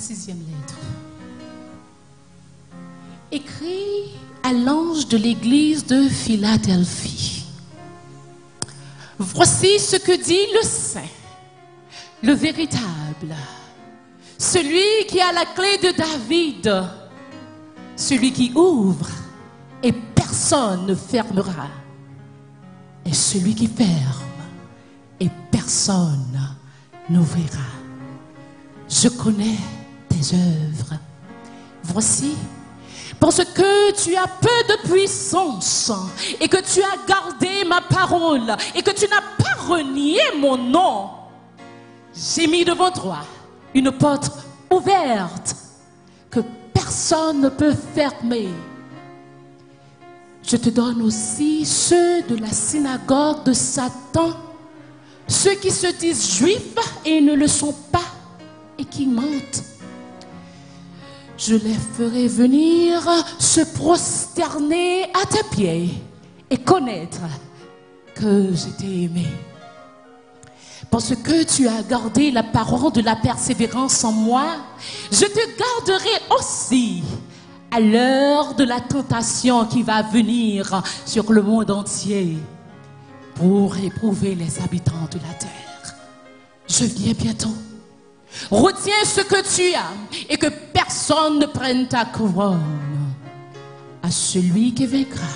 6e lettre. Écrit à l'ange de l'église de Philadelphie. Voici ce que dit le saint, le véritable, celui qui a la clé de David, celui qui ouvre et personne ne fermera, et celui qui ferme et personne n'ouvrira. Je connais tes œuvres. Voici, parce que tu as peu de puissance et que tu as gardé ma parole et que tu n'as pas renié mon nom, j'ai mis devant toi une porte ouverte que personne ne peut fermer. Je te donne aussi ceux de la synagogue de Satan, ceux qui se disent juifs et ne le sont pas et qui mentent. Je les ferai venir se prosterner à tes pieds et connaître que je t'ai aimé. Parce que tu as gardé la parole de la persévérance en moi, je te garderai aussi à l'heure de la tentation qui va venir sur le monde entier pour éprouver les habitants de la terre. Je viens bientôt. Retiens ce que tu as et que personne ne prenne ta couronne. À celui qui vaincra,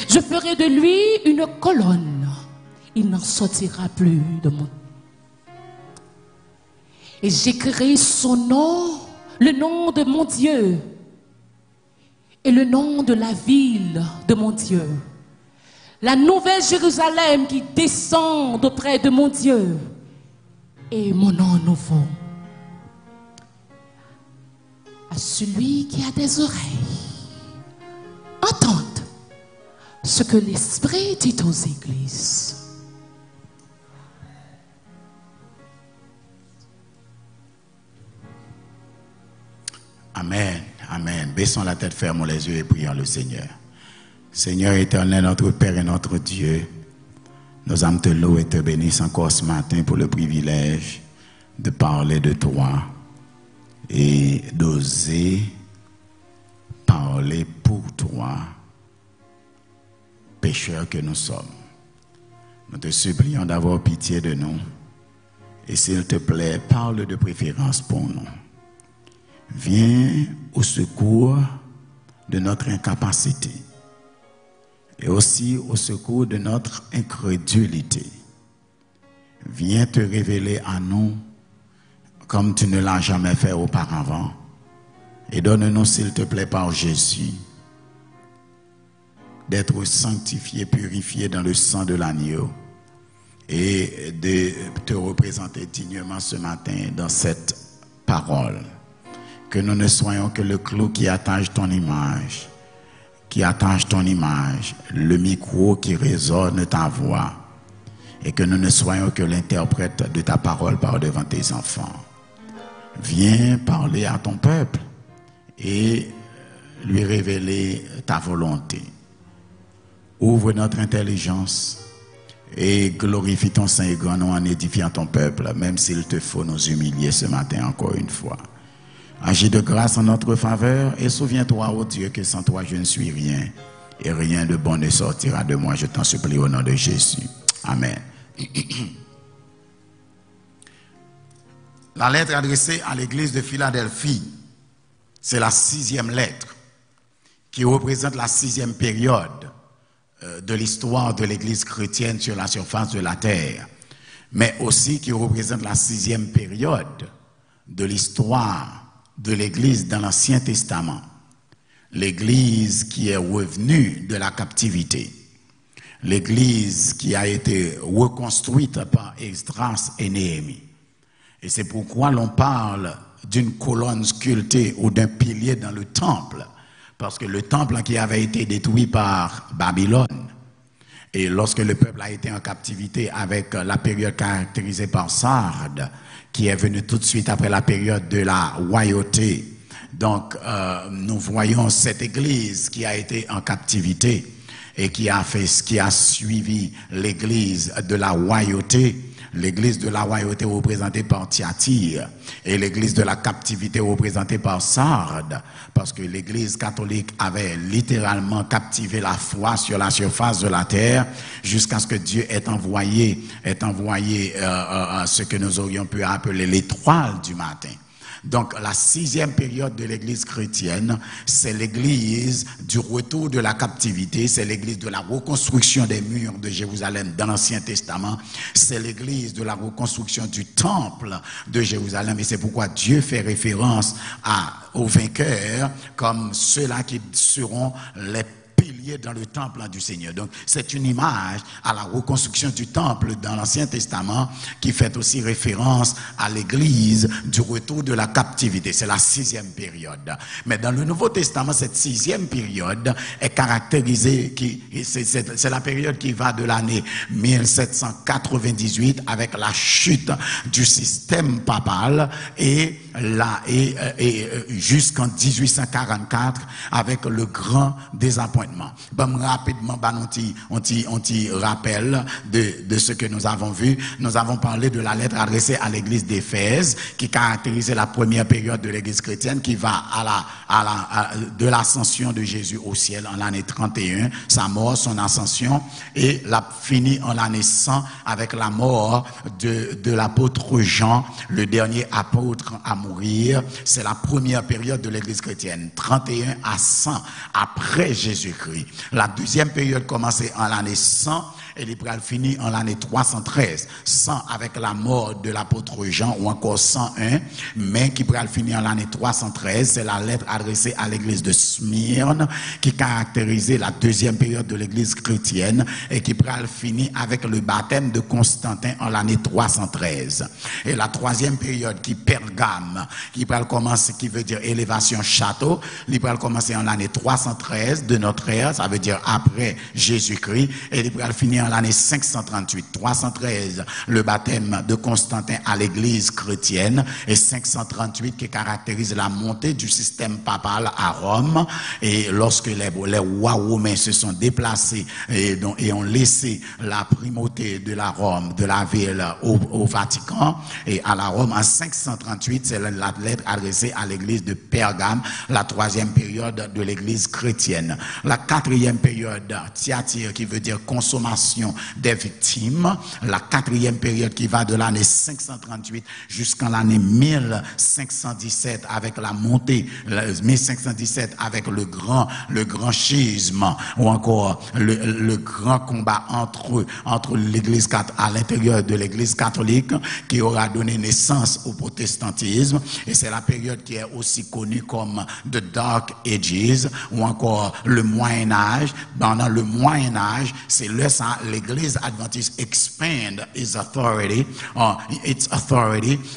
je ferai de lui une colonne. Il n'en sortira plus de moi. Et j'écrirai son nom, le nom de mon Dieu et le nom de la ville de mon Dieu. La nouvelle Jérusalem qui descend auprès de mon Dieu et mon nom nouveau. À celui qui a des oreilles, entende ce que l'Esprit dit aux églises. Amen, amen. Baissons la tête, fermons les yeux et prions le Seigneur. Seigneur éternel, notre Père et notre Dieu, nos âmes te louent et te bénissent encore ce matin pour le privilège de parler de toi et d'oser parler pour toi, pécheurs que nous sommes. Nous te supplions d'avoir pitié de nous et s'il te plaît, parle de préférence pour nous. Viens au secours de notre incapacité et aussi au secours de notre incrédulité. Viens te révéler à nous comme tu ne l'as jamais fait auparavant et donne-nous, s'il te plaît, par Jésus, d'être sanctifiés, purifiés dans le sang de l'agneau et de te représenter dignement ce matin dans cette parole. Que nous ne soyons que le clou qui attache ton image, le micro qui résonne ta voix, et que nous ne soyons que l'interprète de ta parole par devant tes enfants. Viens parler à ton peuple et lui révéler ta volonté. Ouvre notre intelligence et glorifie ton Saint et grand nom en édifiant ton peuple, même s'il te faut nous humilier ce matin encore une fois. Agis de grâce en notre faveur et souviens-toi, ô Dieu, que sans toi je ne suis rien et rien de bon ne sortira de moi. Je t'en supplie au nom de Jésus. Amen. La lettre adressée à l'église de Philadelphie, c'est la 6e lettre qui représente la 6e période de l'histoire de l'église chrétienne sur la surface de la terre, mais aussi qui représente la 6e période de l'histoire de l'église dans l'Ancien Testament, l'église qui est revenue de la captivité, l'église qui a été reconstruite par Esdras et Néhémie. Et c'est pourquoi l'on parle d'une colonne sculptée ou d'un pilier dans le temple, parce que le temple qui avait été détruit par Babylone, et lorsque le peuple a été en captivité avec la période caractérisée par Sardes, qui est venu tout de suite après la période de la royauté. Donc, nous voyons cette église qui a été en captivité et qui a suivi l'église de la royauté l'église de la royauté représentée par Thyatire et l'église de la captivité représentée par Sardes, parce que l'église catholique avait littéralement captivé la foi sur la surface de la terre jusqu'à ce que Dieu ait envoyé ce que nous aurions pu appeler l'étoile du matin. Donc la 6e période de l'église chrétienne, c'est l'église du retour de la captivité, c'est l'église de la reconstruction des murs de Jérusalem dans l'Ancien Testament, c'est l'église de la reconstruction du temple de Jérusalem, et c'est pourquoi Dieu fait référence aux vainqueurs comme ceux-là qui seront les piliers dans le temple du Seigneur. Donc c'est une image à la reconstruction du temple dans l'Ancien Testament qui fait aussi référence à l'église du retour de la captivité. C'est la 6e période. Mais dans le Nouveau Testament, cette 6e période est caractérisée, c'est la période qui va de l'année 1798 avec la chute du système papal et jusqu'en 1844 avec le grand désappointement. Bon, rapidement, on t'y rappelle de ce que nous avons vu. Nous avons parlé de la lettre adressée à l'église d'Éphèse qui caractérisait la première période de l'église chrétienne qui va de l'ascension de Jésus au ciel en l'année 31, sa mort, son ascension, et la finit en l'année 100 avec la mort de l'apôtre Jean, le dernier apôtre à mourir. C'est la première période de l'église chrétienne, 31 à 100 après Jésus-Christ. La deuxième période commençait en l'année 100 et l'Hébreu finit en l'année 313, 100 avec la mort de l'apôtre Jean ou encore 101, mais qui pourrait finir en l'année 313. C'est la lettre adressée à l'église de Smyrne qui caractérisait la deuxième période de l'église chrétienne et qui pourrait finir avec le baptême de Constantin en l'année 313. Et la troisième période qui Pergame, qui pourrait commencer, qui veut dire élévation château, il pourrait commencer en l'année 313 de notre ère, ça veut dire après Jésus-Christ, et il pourrait finir en l'année 538, 313, le baptême de Constantin à l'église chrétienne, et 538 qui caractérise la montée du système papal à Rome, et lorsque les rois romains se sont déplacés et ont laissé la primauté de la Rome, de la ville au Vatican, et à la Rome en 538, c'est la lettre adressée à l'église de Pergame, la troisième période de l'église chrétienne. La quatrième période, Thyatire, qui veut dire consommation des victimes. La quatrième période qui va de l'année 538 jusqu'à l'année 1517 avec la montée, 1517 avec le grand schisme ou encore le grand combat entre l'église à l'intérieur de l'église catholique qui aura donné naissance au protestantisme, et c'est la période qui est aussi connue comme The Dark Ages ou encore le Moyen-Âge. Pendant le Moyen-Âge, c'est l'église adventiste expand its authority.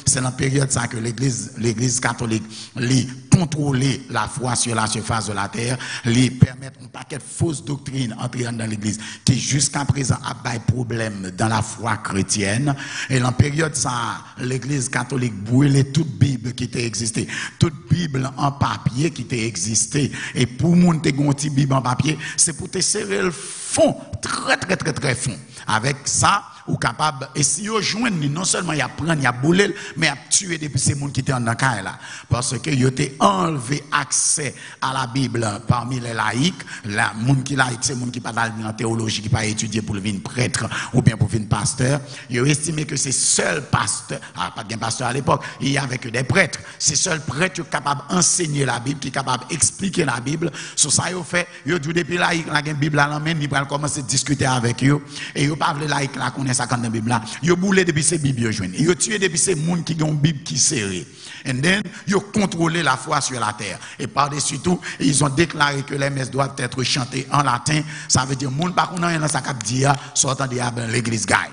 C'est la période ça que l'église catholique lit contrôler la foi sur la surface de la terre, lui permettre un paquet de fausses doctrines entrer dans l'église qui jusqu'à présent a des problèmes dans la foi chrétienne. Et en période ça, l'église catholique brûlait toute Bible qui était existé, toute Bible en papier qui était existé. Et pour monter une Bible en papier, c'est pour te serrer le fond, très fond. Avec ça, ou capable, et si vous joignez, non seulement il y a prendre, il y a bouler, mais il y a tué depuis ces gens qui étaient en cas là. Parce que ils ont enlevé accès à la Bible parmi les laïcs. Les gens qui laïcs, c'est les gens qui ne parlent pas en théologie, qui ne pas étudier pour devenir prêtre ou bien pour devenir pasteur. Ils ont estimé que c'est seul pasteur, pas de pasteur à l'époque, il y avait que des prêtres. C'est seul prêtre qui est capable d'enseigner la Bible, qui est capable d'expliquer la Bible. Sur ça, ils ont fait, ils ont dit depuis laïcs, la Bible à la main, ils vont commencer à discuter avec eux. Et ils n'ont pas les laïcs là connaissent ça quand dans la Bible là. Ils ont boulé depuis ces Bibles, ils ont tué depuis ces gens qui ont une Bible qui serrée. And then, ils ont contrôlé la foi sur la terre. Et par-dessus tout, ils ont déclaré que les messes doivent être chantées en latin. Ça veut dire, moun pa konan yon sa kap dia, sortant de l'église gaille.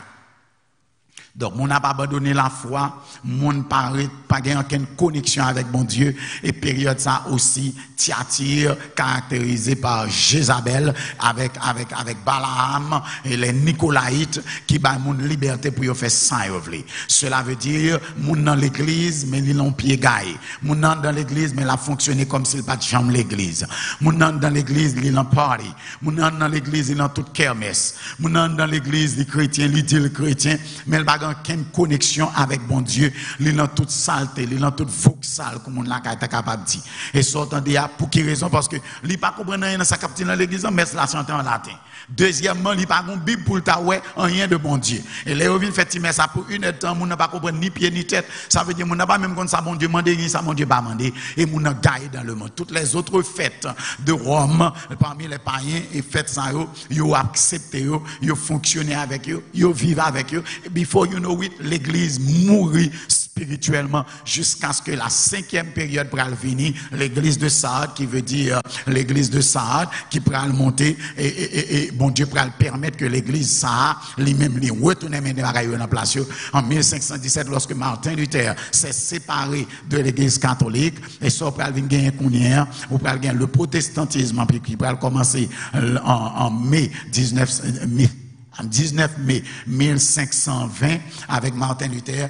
Donc, mon n'a pas abandonné la foi, mon pas aucune connexion avec mon Dieu, et période ça aussi, Thyatire, caractérisé par Jézabel, avec Balaam, et les Nicolaïtes, qui ba mon liberté pour y faire ça, cela veut dire, mon dans l'église, mais ils l'ont pied gaille. Mon dans l'église, mais il a fonctionné comme s'il pas de chambre l'église. Mon dans l'église, il en party. Mon dans l'église, il en toute kermesse. Mon dans l'église, les chrétiens, il dit le chrétien, mais il pas dans quelle connexion avec bon Dieu, il dans toute saleté, il dans toute vogue sale, comme on l'a capable de dire. Et sortant de là, pour quelle raison? Parce que il pas comprendre rien dans sa capitale dans l'église, mais la chanter en latin. Deuxièmement, il pas une Bible pour le taoué, rien de bon Dieu. Et les revient fait mais ça pour une heure de temps, on n'a pas comprendre ni pied ni tête. Ça veut dire on n'a pas même quand ça bon Dieu mandé, ni ça bon Dieu pas mandé. Et on a gaillé dans le monde. Toutes les autres fêtes de Rome, parmi les païens, et fêtes ça, ils accepté, ils fonctionné avec eux, ils vivent avec eux. Et before you know it, l'église mourit spirituellement jusqu'à ce que la 5e période pourra venir, l'église de Sardes, qui veut dire l'église de Sardes, qui pourra monter et bon Dieu pourra permettre que l'église Sardes lui-même lui retourne en place en 1517 lorsque Martin Luther s'est séparé de l'église catholique et ça pourra venir gagner Counière ou pourra gagner le protestantisme qui pourra commencer en mai 19 mai 1520 avec Martin Luther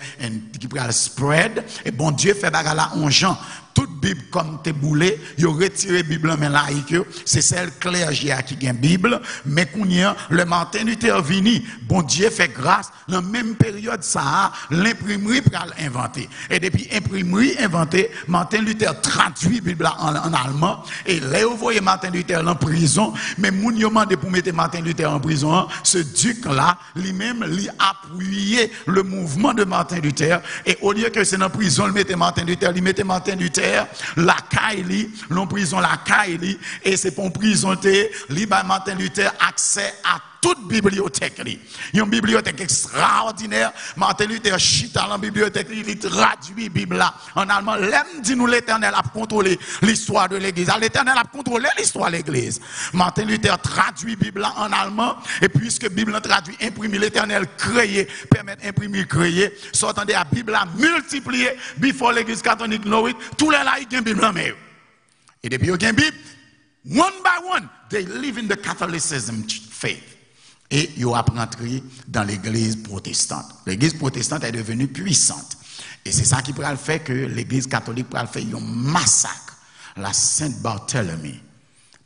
qui pourra le spread et bon Dieu fait bagarre en Jean. Toute Bible comme t'es boulé, il retiré Bible mais laïque, c'est celle clergé qui gagne Bible, mais qu'on y a le Martin Luther vini, bon Dieu fait grâce, dans la même période ça, l'imprimerie pour l'inventer. Et depuis imprimerie inventée, Martin Luther traduit Bible en allemand et là vous voyez Martin Luther en prison, mais moun yo mandé pour mettre Martin Luther en prison, ce duc là, lui-même lui appuyé le mouvement de Martin Luther et au lieu que c'est dans prison il mettait Martin Luther, il mettait Martin Luther la Kaili, l'on prison la Kaili, et c'est pour prison Martin Luther accès à toute bibliothèque. Il y a une bibliothèque extraordinaire. Martin Luther chita dans la bibliothèque, il traduit la Bible là. En allemand, l'aime dit nous l'éternel a contrôlé l'histoire de l'église. L'éternel a contrôlé l'histoire de l'église. Martin Luther traduit la Bible là en allemand, et puisque la Bible traduit, imprimé, l'éternel créé, permet d'imprimer, créer, sortant de la Bible là, multiplié, before l'église catholique know it, tous les laïcs ont une Bible là. Et depuis qu'ils ont une Bible, one by one, they live in the Catholicism faith. Et ils ont rentré dans l'église protestante. L'église protestante est devenue puissante. Et c'est ça qui pourra le faire que l'église catholique pourra le faire. Ils ont massacre la Sainte Barthélemy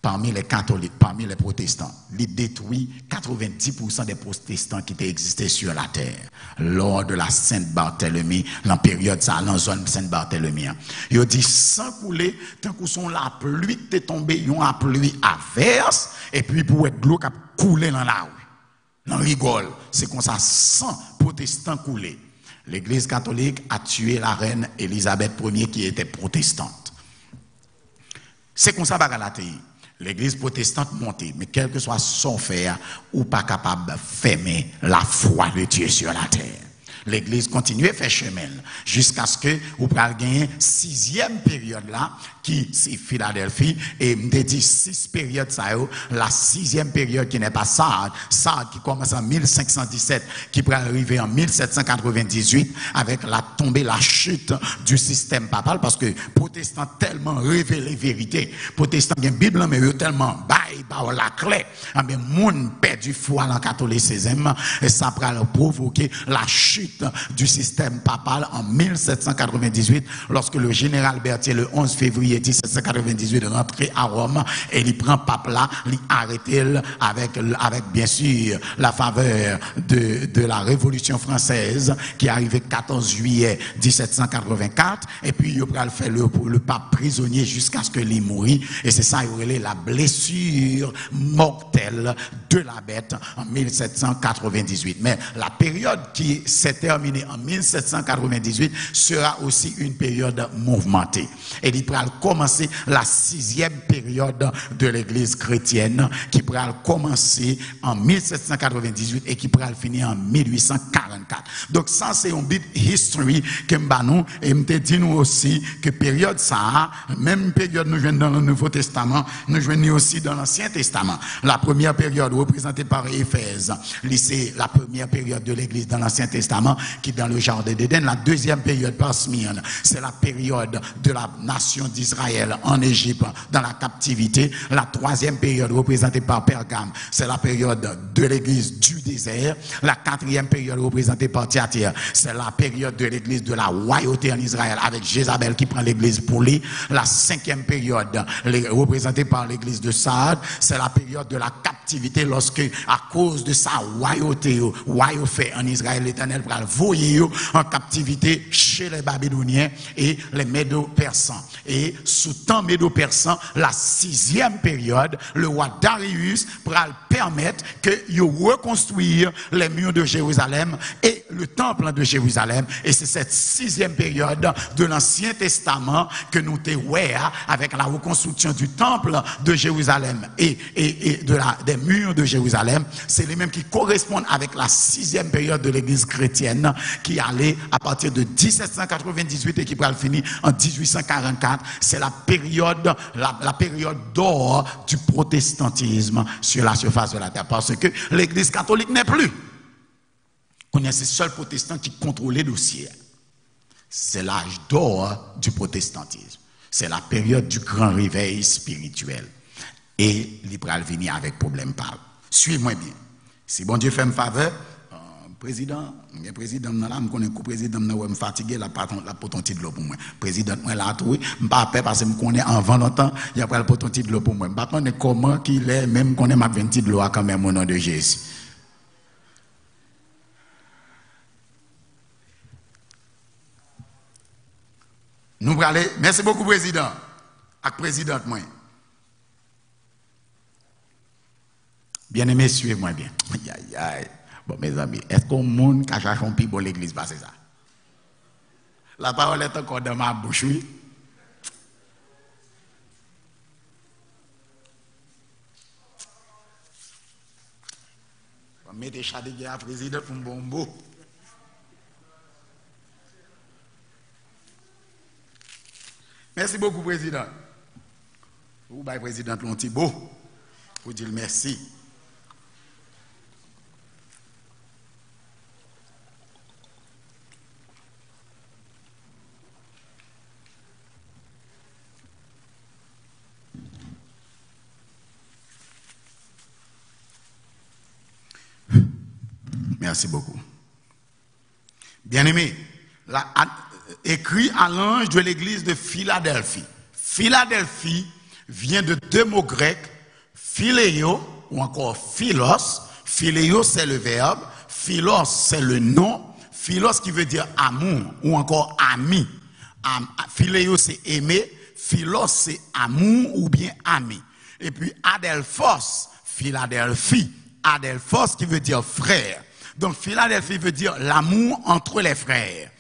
parmi les catholiques, parmi les protestants. Ils détruit 90% des protestants qui existaient sur la terre lors de la Sainte Barthélemy, la période ça, dans la zone Sainte Barthélemy. Ils ont dit sans couler, tant que son la pluie est tombée, ils ont la pluie averse, et puis pour être de l'eau qui a coulé dans la rue. Dans rigole, c'est comme ça, 100 protestants coulés. L'église catholique a tué la reine Élisabeth Ier qui était protestante. C'est comme ça, l'église protestante montée, mais quel que soit son faire, ou pas capable de fermer la foi de Dieu sur la terre. L'église continue à faire chemin jusqu'à ce que vous puissiez gagner 6e période là, qui c'est Philadelphie, et me dit 6 périodes ça, la 6e période qui n'est pas Sardes qui commence en 1517, qui pourrait arriver en 1798 avec la tombée, la chute du système papal, parce que protestants tellement révélé vérité, protestants qui ont Bible, mais eux tellement baillent la clé, mais moun perdu foi dans le catholicisme, et ça pourrait provoquer la chute du système papal en 1798, lorsque le général Berthier, le 11 février 1798, rentré à Rome, et il prend pape là, il arrête avec bien sûr la faveur de la Révolution française qui est arrivée le 14 juillet 1784, et puis il va faire le pape prisonnier jusqu'à ce qu'il mourit, et c'est ça, il y a la blessure mortelle de la bête en 1798. Mais la période qui s'est terminée en 1798 sera aussi une période mouvementée. Et il pourra commencer la 6e période de l'église chrétienne qui pourra commencer en 1798 et qui pourra finir en 1844. Donc ça c'est un bit history que nous et me dit nous aussi que période ça, même période nous venons dans le Nouveau Testament, nous venons aussi dans l'Ancien Testament. La première période représentée par Éphèse, c'est la première période de l'église dans l'Ancien Testament qui est dans le jardin d'Éden. La deuxième période par Smyrne, c'est la période de la nation d'Israël en Égypte dans la captivité. La troisième période représentée par Pergame, c'est la période de l'église du désert. La quatrième période représentée par Thyatire, c'est la période de l'église de la royauté en Israël avec Jézabel qui prend l'église pour lui. La cinquième période représentée par l'église de Sardes, c'est la période de la captivité captivité lorsque, à cause de sa royauté, fait en Israël, l'Éternel va le voyer en captivité chez les Babyloniens et les Médo-Persans. Et sous temps Médo-Persan, la 6e période, le roi Darius va permettre que reconstruire les murs de Jérusalem et le temple de Jérusalem. Et c'est cette 6e période de l'Ancien Testament que nous voyons avec la reconstruction du temple de Jérusalem et des murs de Jérusalem. C'est les mêmes qui correspondent avec la 6e période de l'Église chrétienne qui allait à partir de 1798 et qui va finir en 1844. C'est la période d'or du protestantisme sur la surface de la terre. Parce que l'Église catholique n'est plus. On est ces seuls protestants qui contrôlent les dossiers. C'est l'âge d'or du protestantisme. C'est la période du grand réveil spirituel. Et l'Ibral venir avec problème par. Suivez-moi bien. Si bon Dieu fait me faveur, président, le président là, je connais le président là, je me fatigué, la potentiel de l'eau pour moi. Président, moi là, tout, je ne pas peur parce que je connais avant longtemps, il y a pas le potentiel de l'eau pour moi. Je ne sais pas comment qu'il est, même qu'on est ma 20 de l'eau quand même au nom de Jésus. Nous allons aller. Merci beaucoup, président. Avec présidente, moi. Bien aimé, suivez-moi bien. Aïe, aïe, aïe. Bon, mes amis, est-ce qu'on monde qui a cherché un peu pour l'église, c'est ça? La parole est encore dans ma bouche, oui. On va mettre Chadigué à président pour un bon mot. Merci beaucoup, président. Vous, président Lontibo, pour dire merci. Merci beaucoup. Bien-aimé, écrit à l'ange de l'église de Philadelphie. Philadelphie vient de deux mots grecs, philéo ou encore philos. Philéo, c'est le verbe. Philos, c'est le nom. Philos qui veut dire amour ou encore ami. Philéo, c'est aimer. Philos, c'est amour ou bien ami. Et puis Adelphos, Philadelphie. Adelphos qui veut dire frère. Donc Philadelphie veut dire l'amour entre les frères.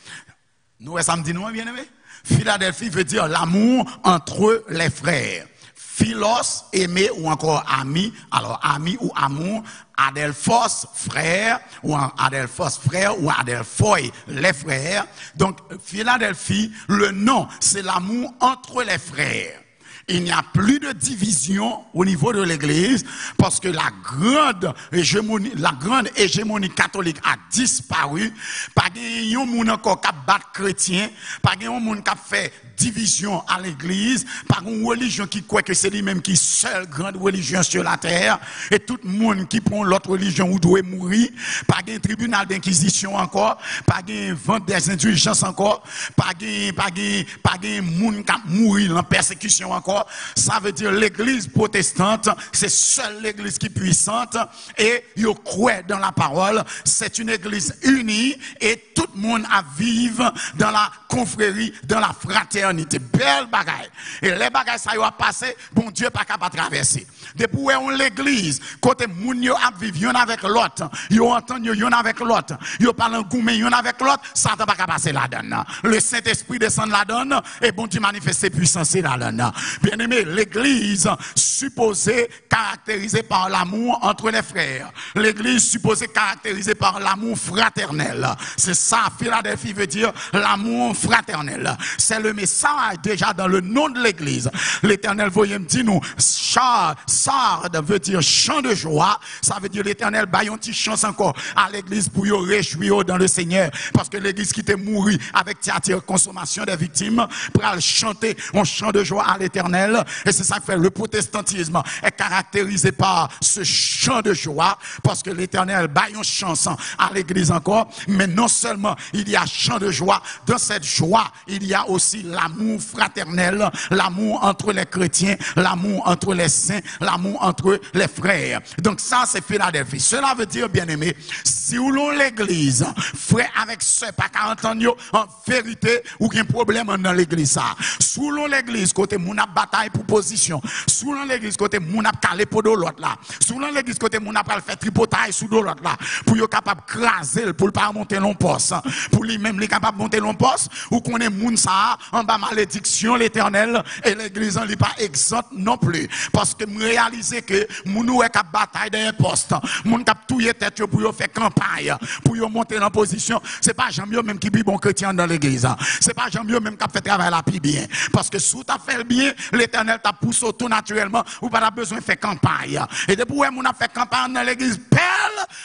Nous, ça me dit non, bien aimé? Philadelphie veut dire l'amour entre les frères. Philos, aimer ou encore ami. Alors, ami ou amour. Adelphos, frère, ou Adelphos, frère, ou Adelphoi, les frères. Donc, Philadelphie, le nom, c'est l'amour entre les frères. Il n'y a plus de division au niveau de l'église parce que la grande hégémonie catholique a disparu. Pas de monde encore qui battre chrétien, pas de monde qui fait division à l'église, pas une religion qui croit que c'est lui-même qui est seule grande religion sur la terre et tout le monde qui prend l'autre religion ou doit mourir, pas de tribunal d'inquisition encore, pas de vente des indulgences encore, pas de monde qui mourir en persécution encore. Ça veut dire l'église protestante, c'est seule l'église qui est puissante et il croit dans la parole. C'est une église unie et tout le monde à vivre dans la confrérie, dans la fraternité. Belle bagaille. Et les bagailles, ça y a passé, bon Dieu pas capable de traverser. Depuis où on l'église, côté moun yo a vivre yon avec l'autre, yo entend yon avec l'autre, yo parle en goumé yon avec l'autre, ça ne pas passer la donne. Le Saint-Esprit descend la donne et bon Dieu manifeste puissance la donne. Bien aimé, l'église supposée caractérisée par l'amour entre les frères. L'église supposée caractérisée par l'amour fraternel. C'est ça, Philadelphie veut dire l'amour fraternel. C'est le message déjà dans le nom de l'église. L'Éternel voyez me dire nous, Sarde veut dire chant de joie. Ça veut dire l'Éternel baille un petit chance encore à l'église pour y réjouir dans le Seigneur. Parce que l'église qui était mourue avec théâtre consommation des victimes, pour chanter un chant de joie à l'Éternel. Et c'est ça que fait le protestantisme est caractérisé par ce chant de joie. Parce que l'Éternel baille une chanson à l'église encore. Mais non seulement il y a chant de joie, dans cette joie, il y a aussi la l'amour fraternel, l'amour entre les chrétiens, l'amour entre les saints, l'amour entre les frères. Donc ça, c'est Philadelphie. Cela veut dire, bien aimé, si ou l'on l'église, frère avec sœur, pas qu'à entendre en vérité, ou qu'il y a un problème dans l'église, ça. Sous l'on l'église, côté moun a bataille pour position. Sous l'on l'église, côté moun a calé pour de l'autre là. Sous l'on l'église, côté moun a fait tripotaille sous de l'autre là. Pour être capable de craser, pour ne pas monter long poste. Pour lui-même, il est capable de monter long poste, ou qu'on est moun ça, en bas malédiction, l'éternel, et l'église n'est pas exempte non plus. Parce que me réaliser que moun ou est capable de bataille dans un poste. Moun cap touyer tête pour faire campagne, pour monter en position. C'est pas Jean-Mieux même qui est bon chrétien dans l'église. C'est pas Jean-Mieux même qui fait travail la plus bien. Parce que sous ta fait le bien, l'éternel t'a poussé tout naturellement, ou pas besoin de faire campagne. Et depuis où on a fait campagne dans l'église, belle,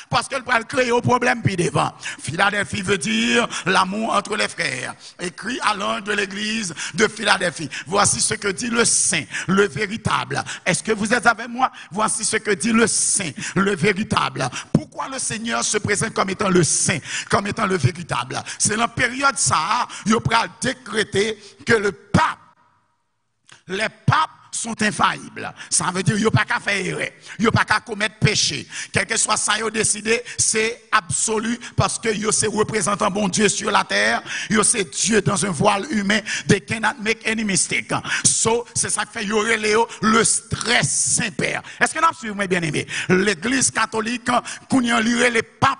parce qu'elle peut créer au problème puis devant. Philadelphie veut dire l'amour entre les frères. Écrit à l'un de l'église de Philadelphie. Voici ce que dit le saint, le véritable. Est-ce que vous êtes avec moi? Voici ce que dit le saint, le véritable. Pourquoi le Seigneur se présente comme étant le saint, comme étant le véritable? C'est dans la période ça, il va décréter que le pape, les papes sont infaillibles. Ça veut dire qu'il n'y a pas qu'à faire erreur. Il n'y a pas qu'à commettre péché. Quel que soit ça, il a décidé, c'est absolu parce que il c'est représentant bon Dieu sur la terre. Il c'est Dieu dans un voile humain. They cannot make any mistake. So, c'est ça qui fait le stress Saint-Père. Est-ce que nous suivons, mes bien-aimés? L'église catholique, qu'on y a les papes,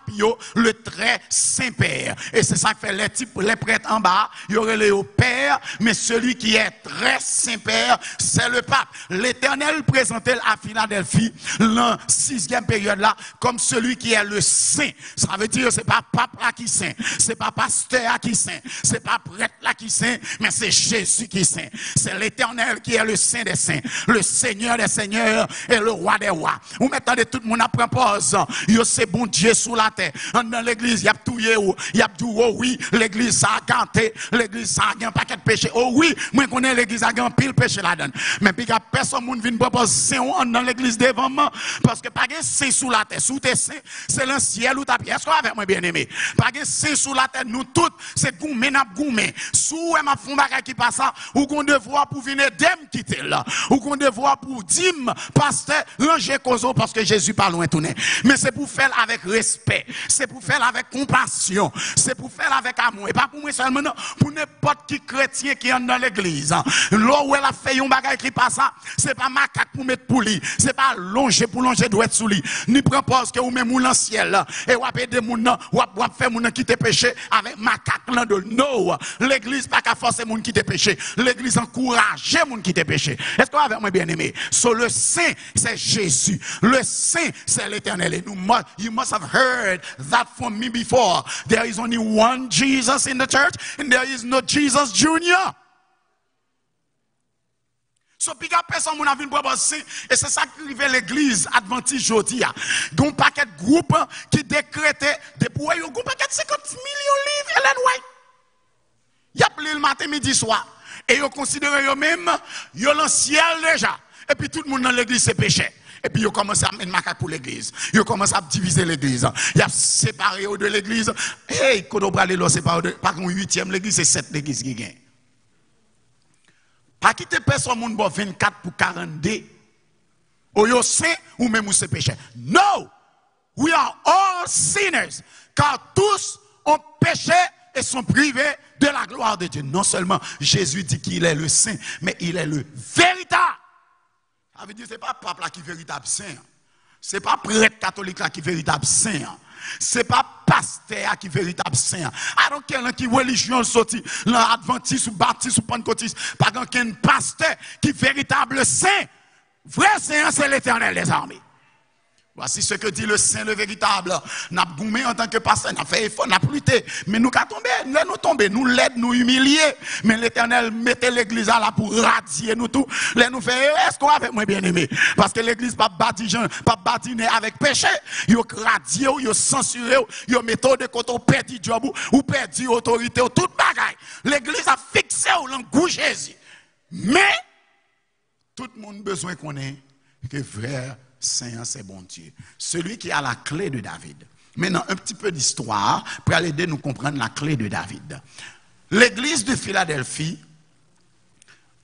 le très Saint-Père. Et c'est ça qui fait les prêtres en bas, il y aurait le Père, mais celui qui est très Saint-Père, c'est le pape. L'Éternel présentait à Philadelphie, la 6e période là, comme celui qui est le saint. Ça veut dire, c'est pas pape là qui saint, c'est pas pasteur là qui saint, c'est pas prêtre là qui saint, mais c'est Jésus qui saint. C'est l'Éternel qui est le saint des saints, le Seigneur des seigneurs et le roi des rois. Vous mettez tout le monde à propose, c'est bon Dieu sous la terre. Dans l'église, il y a tout, il y a tout, oh oui, l'église ça a ganté, l'église ça a un paquet de péché. Oh oui, moi je connais l'église a un pile péché là-dedans. Mais puis a personne ne vient proposer dans l'église devant moi parce que pas de saint sous la terre, sous tes saints, c'est le ciel ou ta pied. Est-ce qu'on avec moi bien aimé? Pas de saint sous la terre, nous tous, c'est goumé n'a goumé. Sous et ma fond bagay qui passe ou qu'on devoir pour venir dem quitter là, ou qu'on devoir pour dire pasteur ranger cause parce que Jésus pas loin tourner. Mais c'est pour faire avec respect, c'est pour faire avec compassion, c'est pour faire avec amour et pas pour moi seulement non, pour n'importe qui chrétien qui est dans l'église. Là où elle a fait un bagay qui passe ça, c'est pas macaque pour mettre pour lui, c'est pas longer pour longer doit être sous lui. Ni propose que ou même ou dans ciel et ou aider moun ou faire moun quitter péché avec macaque là de non. L'église pas qu'à forcer moun quitter péché, l'église encourage moun quitter péché. Est-ce que avec moi bien aimé? So le saint c'est Jésus, le saint c'est l'Éternel. Et you must have heard that from me before. There is only one Jesus in the church and there is no Jesus Junior. So, puis personne moun a vu proposer et c'est ça qui arrive l'église adventiste jodi a. Gon paquet de groupe qui décrétait depuis yo gon paquet 50 millions livres Ellen White. Y a pris le matin midi soir et yo considéré yo même yo dans ciel déjà. Et puis tout le monde dans l'église c'est péché. Et puis, ils commencent à mettre macaque pour l'église. Ils commencent à diviser l'église. Ils ont séparé de l'église. Hey, quand on parle de séparer, par contre, 8e l'église, c'est 7 l'église qui gagne. Pas quitter personne moun bon 24 pour 42. Ou yo saint ou même ou c'est péché. No! We are all sinners. Car tous ont péché et sont privés de la gloire de Dieu. Non seulement Jésus dit qu'il est le saint, mais il est le véritable. Ça veut dire que ce n'est pas pape là qui est véritable saint. Ce n'est pas prêtre catholique là qui est véritable saint. Ce n'est pas pasteur qui est véritable saint. Alors quelqu'un qui religion sorti, l'adventiste ou baptiste ou pentecôtiste, pas qu'un pasteur qui est véritable saint. Vrai saint, c'est l'Éternel des armées. Voici ce que dit le saint, le véritable. N'a goumé en tant que pasteur, n'a fait effort, n'a lutté. Mais nous qu'à tomber, nous tomber, nous l'aide, nous humilier. Mais l'Éternel mettait l'église là pour radier nous tout. Nous fait, est-ce qu'on avec moi bien aimé? Parce que l'église pas bâtie avec péché. Yo radié, yo censuré, yo méthode de côté perdu job ou perdu autorité, tout bagaille. L'église a fixé au goût Jésus. Mais tout le monde besoin qu'on ait que frère Saint, c'est bon Dieu. Celui qui a la clé de David. Maintenant, un petit peu d'histoire pour aider nous comprendre la clé de David. L'église de Philadelphie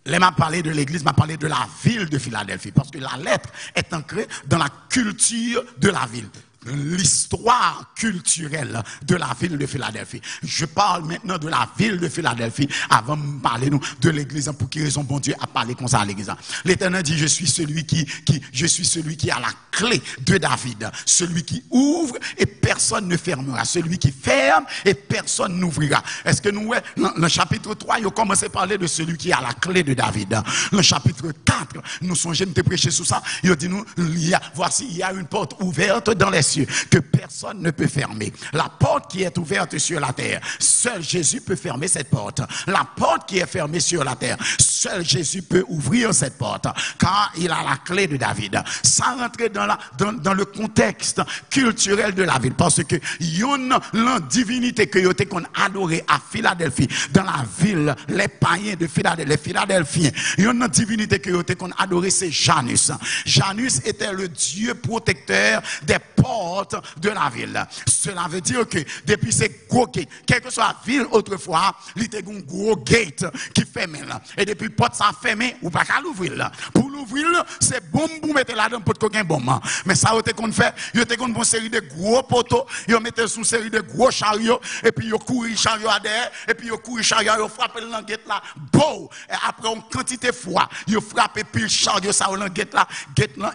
Là, m'a parlé de l'église, m'a parlé de la ville de Philadelphie, parce que la lettre est ancrée dans la culture de la ville. L'histoire culturelle de la ville de Philadelphie. Je parle maintenant de la ville de Philadelphie avant de parler de l'église. Pour quelle raison bon Dieu a parlé comme ça à l'église? L'Éternel dit, je suis celui qui a la clé de David, celui qui ouvre et personne ne fermera, celui qui ferme et personne n'ouvrira. Est-ce que nous, dans le chapitre 3, il a commencé à parler de celui qui a la clé de David. Dans le chapitre 4, nous sommes de prêcher sur ça. Il a dit, voici, il y a une porte ouverte dans les cieux que personne ne peut fermer. La porte qui est ouverte sur la terre, seul Jésus peut fermer cette porte. La porte qui est fermée sur la terre, seul Jésus peut ouvrir cette porte, car il a la clé de David. Sans rentrer dans le contexte culturel de la ville, parce que il y a une divinité que yote qu'on adorait à Philadelphie, dans la ville, les païens de Philadelphie, les Philadelphiens, il y a une divinité que yote qu'on adorait, c'est Janus. Janus était le dieu protecteur des portes de la ville. Cela veut dire que depuis ces gros gates, quelle que soit la ville autrefois, il y a un gros gate qui ferme là. Et depuis porte ça fermé, ou pas qu'à l'ouvrir là. Pour l'ouvrir, c'est bon pour mettre là-dedans pour qu'aucun bon. Mais ça, qu'on fait, il y a une série de gros poteaux, il mettait sous une série de gros chariots, et puis il couru chariot à derrière, et puis il couru chariot, il frappe le gate là, beau. Et après une quantité de fois, il frappe puis le chariot, ça le gate là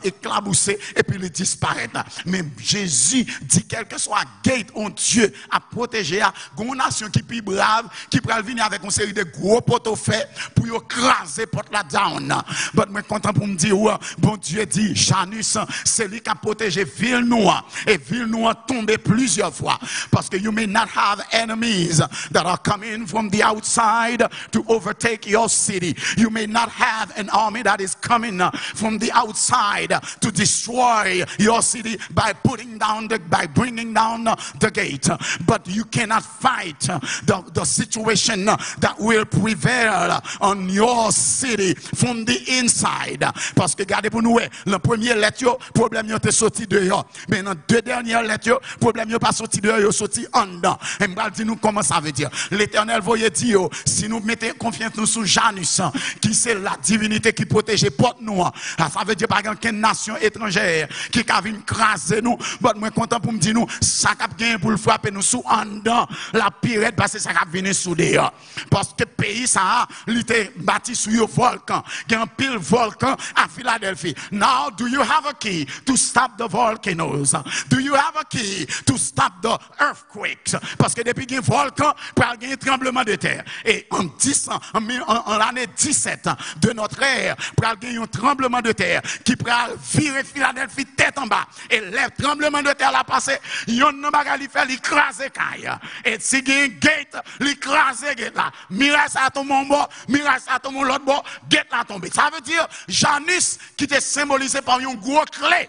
éclaboussé, et puis il disparaît. Mais Jésus dit, quel que soit gate, on Dieu a protégé, une nation qui est brave, qui peut venir avec une série de gros poteaux faits pour écraser porte la down. Mais je suis content pour me dire, bon Dieu dit, Janus, c'est lui qui a protégé ville noire. Et ville noire tombé plusieurs fois. Parce que you may not have enemies that are coming from the outside to overtake your city. You may not have an army that is coming from the outside to destroy your city by bringing down the gate. But you cannot fight the situation that will prevail on your city from the inside. Parce que regardez pour nous, le premier lettre, problème est sorti dehors. Mais dans deux dernières lettres, problème n'est pas sorti dehors, il est sorti en dedans. Et je vais dire nous comment ça veut dire. L'Éternel voyait dire, si nous mettons confiance nous sous Janus, qui c'est la divinité qui protège porte nous, ça veut dire par exemple qu'une nation étrangère qui a vu craser nous, bon, moi content pour me dire nous, ça a gagné pour le frapper nous sous en dedans, la pirate parce que ça a venu sous dehors. Parce que le pays ça il était bâti sur un volcan, il y a un pile volcan à Philadelphie. Now do you have a key to stop the volcanoes? Do you have a key to stop the earthquakes? Parce que depuis qu'il y a un volcan, il y a un tremblement de terre. Et en l'année 17 de notre ère, il y a un tremblement de terre qui peut virer Philadelphie tête en bas. Et le tremblement de terre l'a passé, il y a un bagarre qui fait l'écraser caille. Et si il y a un gate, l'écraser gate là. Mirage à ton mon bord, mirage à ton l'autre bord, gate là tombé. Ça veut dire Janus qui était symbolisé par une grosse clé.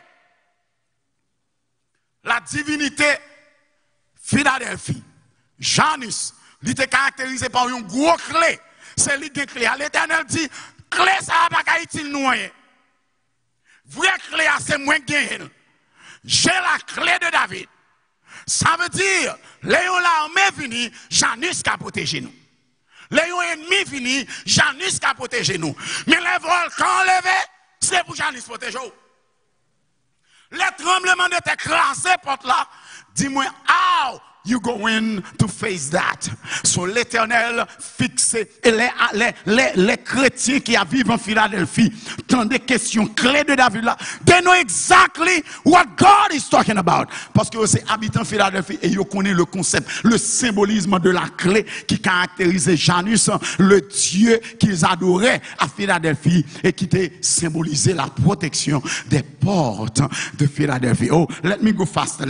La divinité Philadelphie, Janus, il était caractérisé par une grosse clé. C'est lui qui est clé. L'Éternel dit, clé ça va pas utile nous. Vraie clé c'est moins gain. J'ai la clé de David. Ça veut dire, Léon l'armée vini, Janus qui a protégé nous. Léon ennemi vini, Janus qui a protégé nous. Mais les volcans levés, c'est pour Janus protéger. Les tremblements de terre crasés porte là, dis-moi, how you going to face that? So l'Éternel fixe et les chrétiens qui vivent en Philadelphie, dans des questions clés de David là, they know exactly what God is talking about. Parce que c'est habitant Philadelphie et ils connaissent le concept, le symbolisme de la clé qui caractérisait Janus, le Dieu qu'ils adoraient à Philadelphie et qui était symbolisé la protection des portes de Philadelphie. Oh, let me go faster.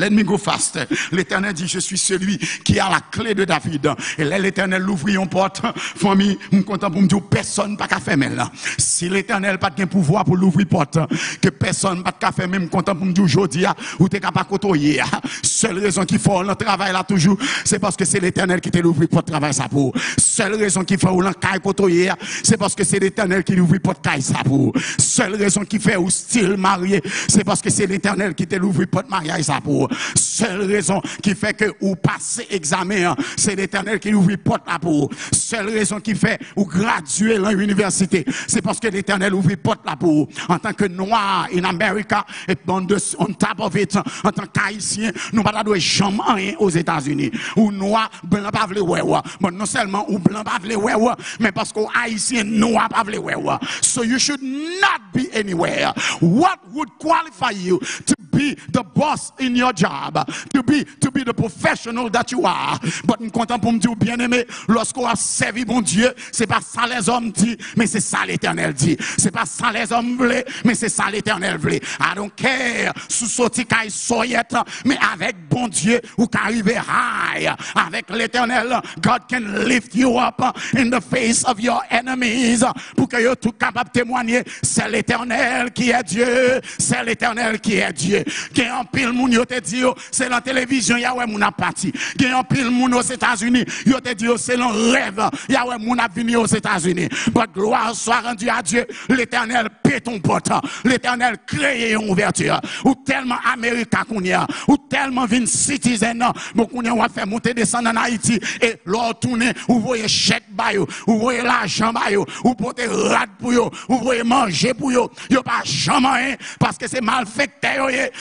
L'Éternel dit, je suis celui qui a la clé de David. Et là, l'Éternel l'ouvre une porte. Famille, je suis content pour me dire, personne n'a pas fermer là. Si l'Éternel n'a pas de pouvoir pour l'ouvrir porte, que personne n'a pas fermer, je suis content pour me dire aujourd'hui, ou tu n'es pas côtoyer. Seule raison qu'il faut le travail là toujours, c'est parce que c'est l'Éternel qui t'a ouvert pour travail ça pour. Seule raison qu'il faut le caille côtoyer, c'est parce que c'est l'Éternel qui l'ouvre pour caille ça pour. Seule raison qu'il fait ou style marié, c'est parce que c'est l'Éternel qui t'a ouvert pour mariage ça pour. Seule raison qui fait que ou pour passer examen, c'est l'Éternel qui ouvre porte là pour vous. Seule raison qui fait ou graduer dans l'université, c'est parce que l'Éternel ouvre porte là pour vous. En tant que noir in America, et on top of it, en tant qu'haïtien, nous ne pouvons jamais rien aux États-Unis. Ou noir, blanc pas vle wewa. Bon, non seulement ou blanc pas vle wewa, mais parce qu'au haïtien noir pas vle wewa. So you should not be anywhere. What would qualify you to be the boss in your job, to be the professional that you are? But nous content pour me dire bien aimé, lorsqu'on a servi bon Dieu, c'est pas ça les hommes disent, mais c'est ça l'Éternel dit. C'est pas ça les hommes veulent, mais c'est ça l'Éternel veut. I don't care sous sorti kay soyette, mais avec bon Dieu ou qu'arriver high avec l'Éternel, God can lift you up in the face of your enemies pour que vous tout capable de témoigner, c'est l'Éternel qui est Dieu, c'est l'Éternel qui est Dieu. Qui en pile moun yo te dit c'est la télévision ya ouais moun a parti. Qui en pile moun aux États-Unis yo te dit c'est le rêve ya ouais moun a venu aux États-Unis. But gloire soit rendue à Dieu, l'Éternel paie ton porte, l'Éternel crée une ouverture. Ou tellement américain qu'on y a, ou tellement vin citizen, bon qu'on y a fait monter descendre en Haïti et leur tourner, ou voyez chèque ba yo, ou voyez l'argent ba yo, ou porter rat pour yo, ou voyez manger pour yo, yo pas jamais rien parce que c'est mal fait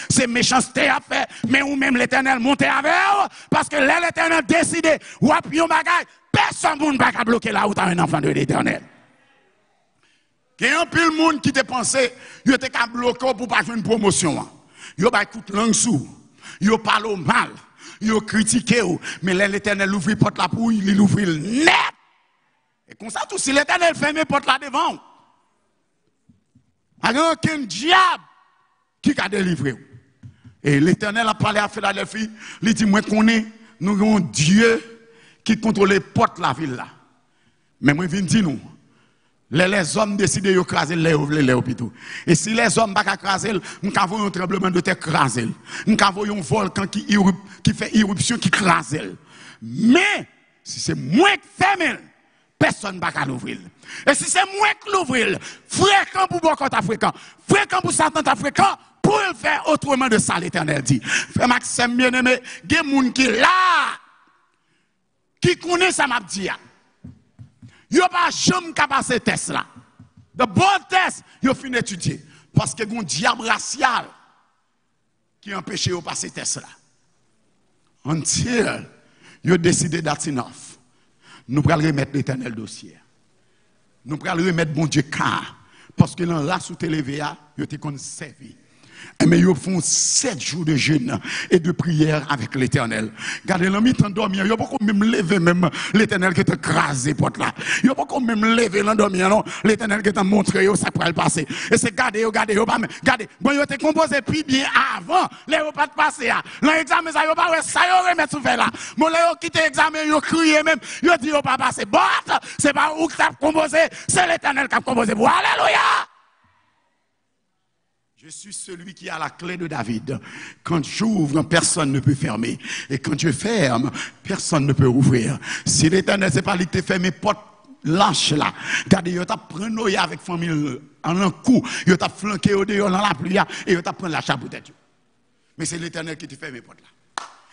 c'est méchanceté à faire, mais ou même l'Éternel monter avec parce que l'Éternel décide ou a pion bagay, personne ne va pas bloquer là où tu as un enfant de l'Éternel. Il y a un peu de monde qui te pensait, il était bloqué pour pas faire une promotion. Il a écouté langue sous, il parle mal, il critiqué, mais l'Éternel ouvre la porte là pour il ouvre le net. Et comme ça, tout si l'Éternel ferme la porte là devant, il n'y a aucun diable qui a délivré. Et l'Éternel a parlé à Philadelphie, il dit, moi qu'on est, nous avons un Dieu qui contrôle les portes de la ville là. Mais moi, je viens dire nous. Les hommes décident de craser les hôpitaux. Et si les hommes ne pas craser, nous avons un tremblement de terre craser. Nous avons un volcan qui fait éruption qui crase. Mais si c'est moi qui ferme, personne ne va l'ouvrir. Et si c'est moi qui l'ouvrir, fréquent pour beaucoup ta fréquent, fréquent pour Satan ta fréquent, pour le faire autrement de ça, l'Éternel dit. Frère Maxime bien-aimé, il y a des gens qui là, qui connaissent ça m'a dit. Yo pas jamais qu'à passer test là. The bon test, yo fin étudier parce que gon diable racial qui empêche yo passer test là. Until yo décidé that's enough. Nous pral remettre l'Éternel dossier. Nous pral remettre bon Dieu car parce que dans race ou télévéa, yo te kon servi. Mais ils font 7 jours de jeûne et de prière avec l'Éternel. Regardez, l'homme est endormi. Il n'y a pas même lever même l'Éternel qui est écrasé porte là. Il n'y a pas même lever l'endormi. Non, l'Éternel qui t'a montré ça pourrait le passer. Et c'est regardez, bon, il était composé puis bien avant, les pas de passer. L'examen ça, il pas ça, il remettre sous là. Bon, là, il quitte l'examen, il crie même, il dit, il pas passer. Bon, c'est pas où que tu as composé, c'est l'Éternel qui a composé. Alléluia! Je suis celui qui a la clé de David. Quand j'ouvre, personne ne peut fermer. Et quand je ferme, personne ne peut ouvrir. Si l'Éternel, c'est pas lui qui te ferme, porte lâche là. Regardez, il t'a pris avec famille en un coup. Il t'a flanqué au dehors dans la pluie et il t'a pris la chaboutette. Mais c'est l'Éternel qui te ferme les portes là.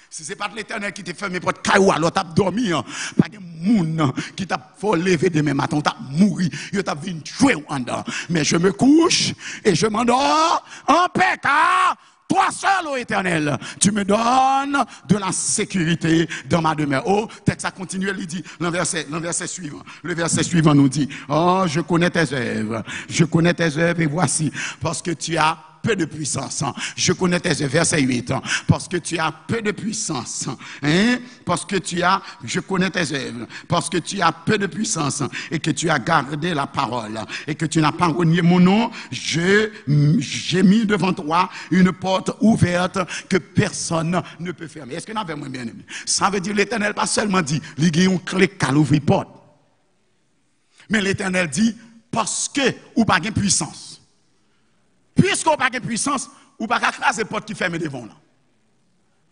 Si ce n'est pas l'Éternel qui te ferme les portes, alors tu as dormi, pas de monde qui t'a fait lever demain matin, tu as mouru, tu as vu jouer en dedans. Mais je me couche et je m'endors en paix, car toi seul, ô Éternel, tu me donnes de la sécurité dans ma demeure. Oh, texte a continué, il dit, le verset suivant nous dit, oh, je connais tes œuvres et voici, parce que tu as peu de puissance. Je connais tes œuvres, verset 8. Parce que tu as peu de puissance. Hein? Je connais tes œuvres. Parce que tu as peu de puissance et que tu as gardé la parole et que tu n'as pas renié mon nom, j'ai mis devant toi une porte ouverte que personne ne peut fermer. Est-ce que nous avons bien aimé? Ça veut dire l'Éternel pas seulement dit, il y a une clé qui ouvre la porte. Mais l'Éternel dit, parce que ou pas de puissance. Puisqu'on n'a pas de puissance, ou pas craser la porte qui ferme devant là.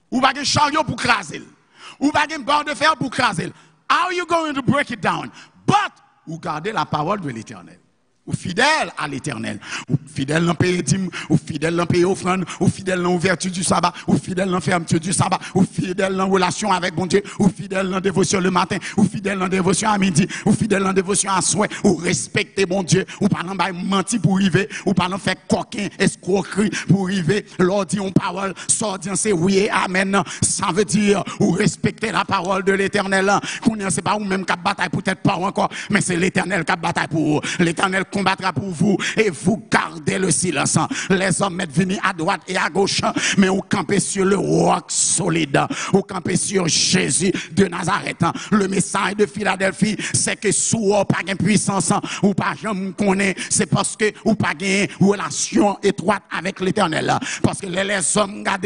Ou pas de chariot pour craser. Ou pas de barre de fer pour craser. How are you going to break it down? But, ou garder la parole de l'Éternel. Ou fidèle à l'Éternel, ou fidèle dans le pays dîme, ou fidèle dans le pays offrande, ou fidèle dans l'ouverture du sabbat, ou fidèle dans la fermeture du sabbat, ou fidèle dans la relation avec bon Dieu, ou fidèle dans la dévotion le matin, ou fidèle dans la dévotion à midi, ou fidèle dans la dévotion à soir, ou respecter bon Dieu, ou pas non mentir pour arriver, ou pas non faire coquin, escroquerie pour arriver, leur dire une parole, soit dire c'est oui et amen, ça veut dire, ou respecter la parole de l'Éternel, c'est pas vous même qui bataille peut-être pas encore, mais c'est l'Éternel qui bataille pour vous, l'Éternel combattra pour vous et vous gardez le silence. Les hommes mettent venir à droite et à gauche, mais vous campez sur le roc solide. Vous campez sur Jésus de Nazareth. Le message de Philadelphie, c'est que sous pas de puissance, ou pas jamais connaît, c'est parce que vous pas de relation étroite avec l'Éternel. Parce que les hommes gardent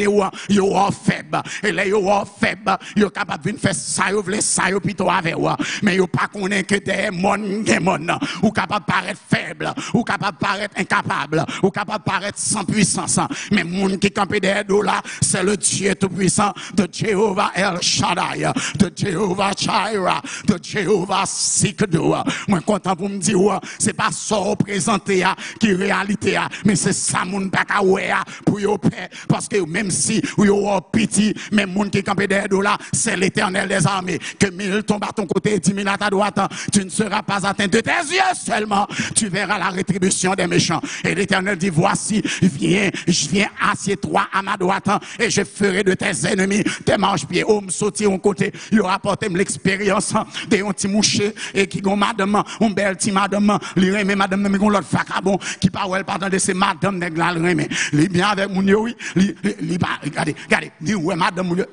ils sont faibles. Et les faibles, ils sont capables de faire ça, ils veulent ça, ils plutôt avec vous. Mais ils pas connaît que des gens, ou capables de paraître faible, ou capable de paraître incapable, ou capable de paraître sans puissance. Mais le monde qui campe derrière là, c'est le Dieu tout-puissant de Jéhovah El Shaddai, de Jéhovah Jireh, de Jéhovah Sikdo. Moi, content pour me dire, c'est pas ça représenté qui est réalité, mais c'est ça mon bakaoué pour yo paix. Parce que même si yo petit, même monde qui campe derrière là, c'est l'Éternel des armées. Que 1000 tombent à ton côté, 10 000 à ta droite, tu ne seras pas atteint de tes yeux seulement. Tu verras la rétribution des méchants. Et l'Éternel dit, voici, je viens assieds-toi à ma droite, et je ferai de tes ennemis tes marche-pieds. Oh, me sortir un côté, il aura apporté l'expérience de un petit mouché, et qui gon madame, un bel petit madame, li remet madame, mais gon l'autre facabon, qui parle pardon de ces madame nèg la remet. Li bien avec moun yo, oui, li ba, regardez, li ouais madame moun yo.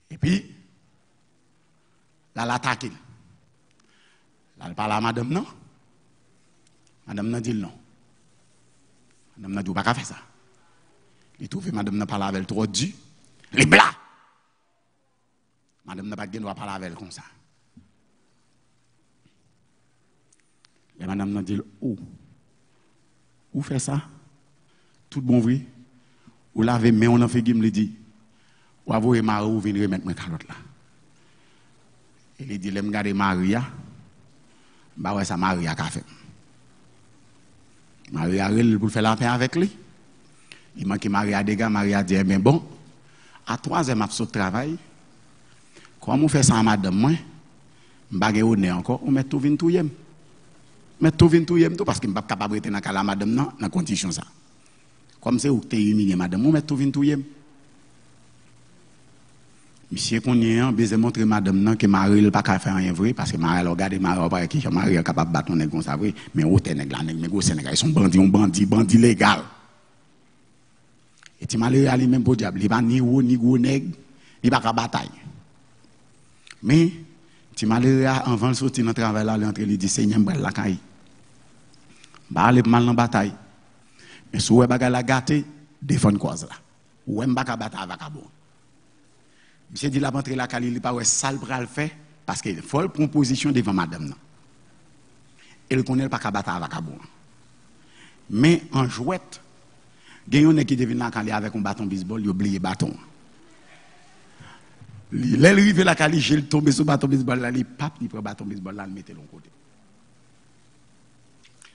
Et puis, là, l'attaque. Là, elle parle à madame, non? Madame n'a dit non. Madame n'a dit pas qu'à faire ça. Il trouve madame n'a parlé avec elle trop dur. Les blas. Madame n'a pas dit qu'on parler avec elle comme ça. Et madame n'a dit où fait ça? Tout bon vrai. Ou l'avez mais on a fait game, il dit. Ou avouez Marie ou venir remettre mes calottes là. Il dit, je regarde Maria. Bah ouais, ça Maria qu'a fait. Maria a pour faire la paix avec lui. Il manque Maria des gars, Maria dit, mais bon, à 3 heures, je travail. Comment on fait ça à madame, moi? Je ne vais pas encore, on met tout vin tout yem. Mais tout vin tout yem tout, parce que je ne suis pas capable de rester dans la madame, dans la condition ça. Comme c'est où tu es humilié, madame, on met tout vin tout yem. Monsieur Konyen, je montrer madame que Marie n'a pas qu'à faire rien vrai, parce que Marie a regardé Marie qui Marie est capable de battre un comme ça vrai, mais où t'es nèg là, nèg au Sénégal, ils sont bandits légal. Et tu m'as l'air même pour diable, il pas ni haut ni gros nèg, il pas qu'à bataille. Mais tu m'as l'air avant de sortir dans le travail là, l'entrée il dit Seigneur m'bral la caille. Ba aller mal dans bataille. Mais si vous avez la gâté, défendre cause là. Ou même pas qu'à bataille avec bon. Monsieur dit la rentrée la caille, il pas ouais sale bral fait parce qu'il faut prendre position devant madame non. Elle connaît pas qu'à bataille avec bon. Mais en jouette, gagne qui devine la caille avec un bâton baseball, il oublie bâton. Il arrive la caille, il tombe sur bâton baseball là, il pape, il prend bâton baseball là, il met de l'autre côté.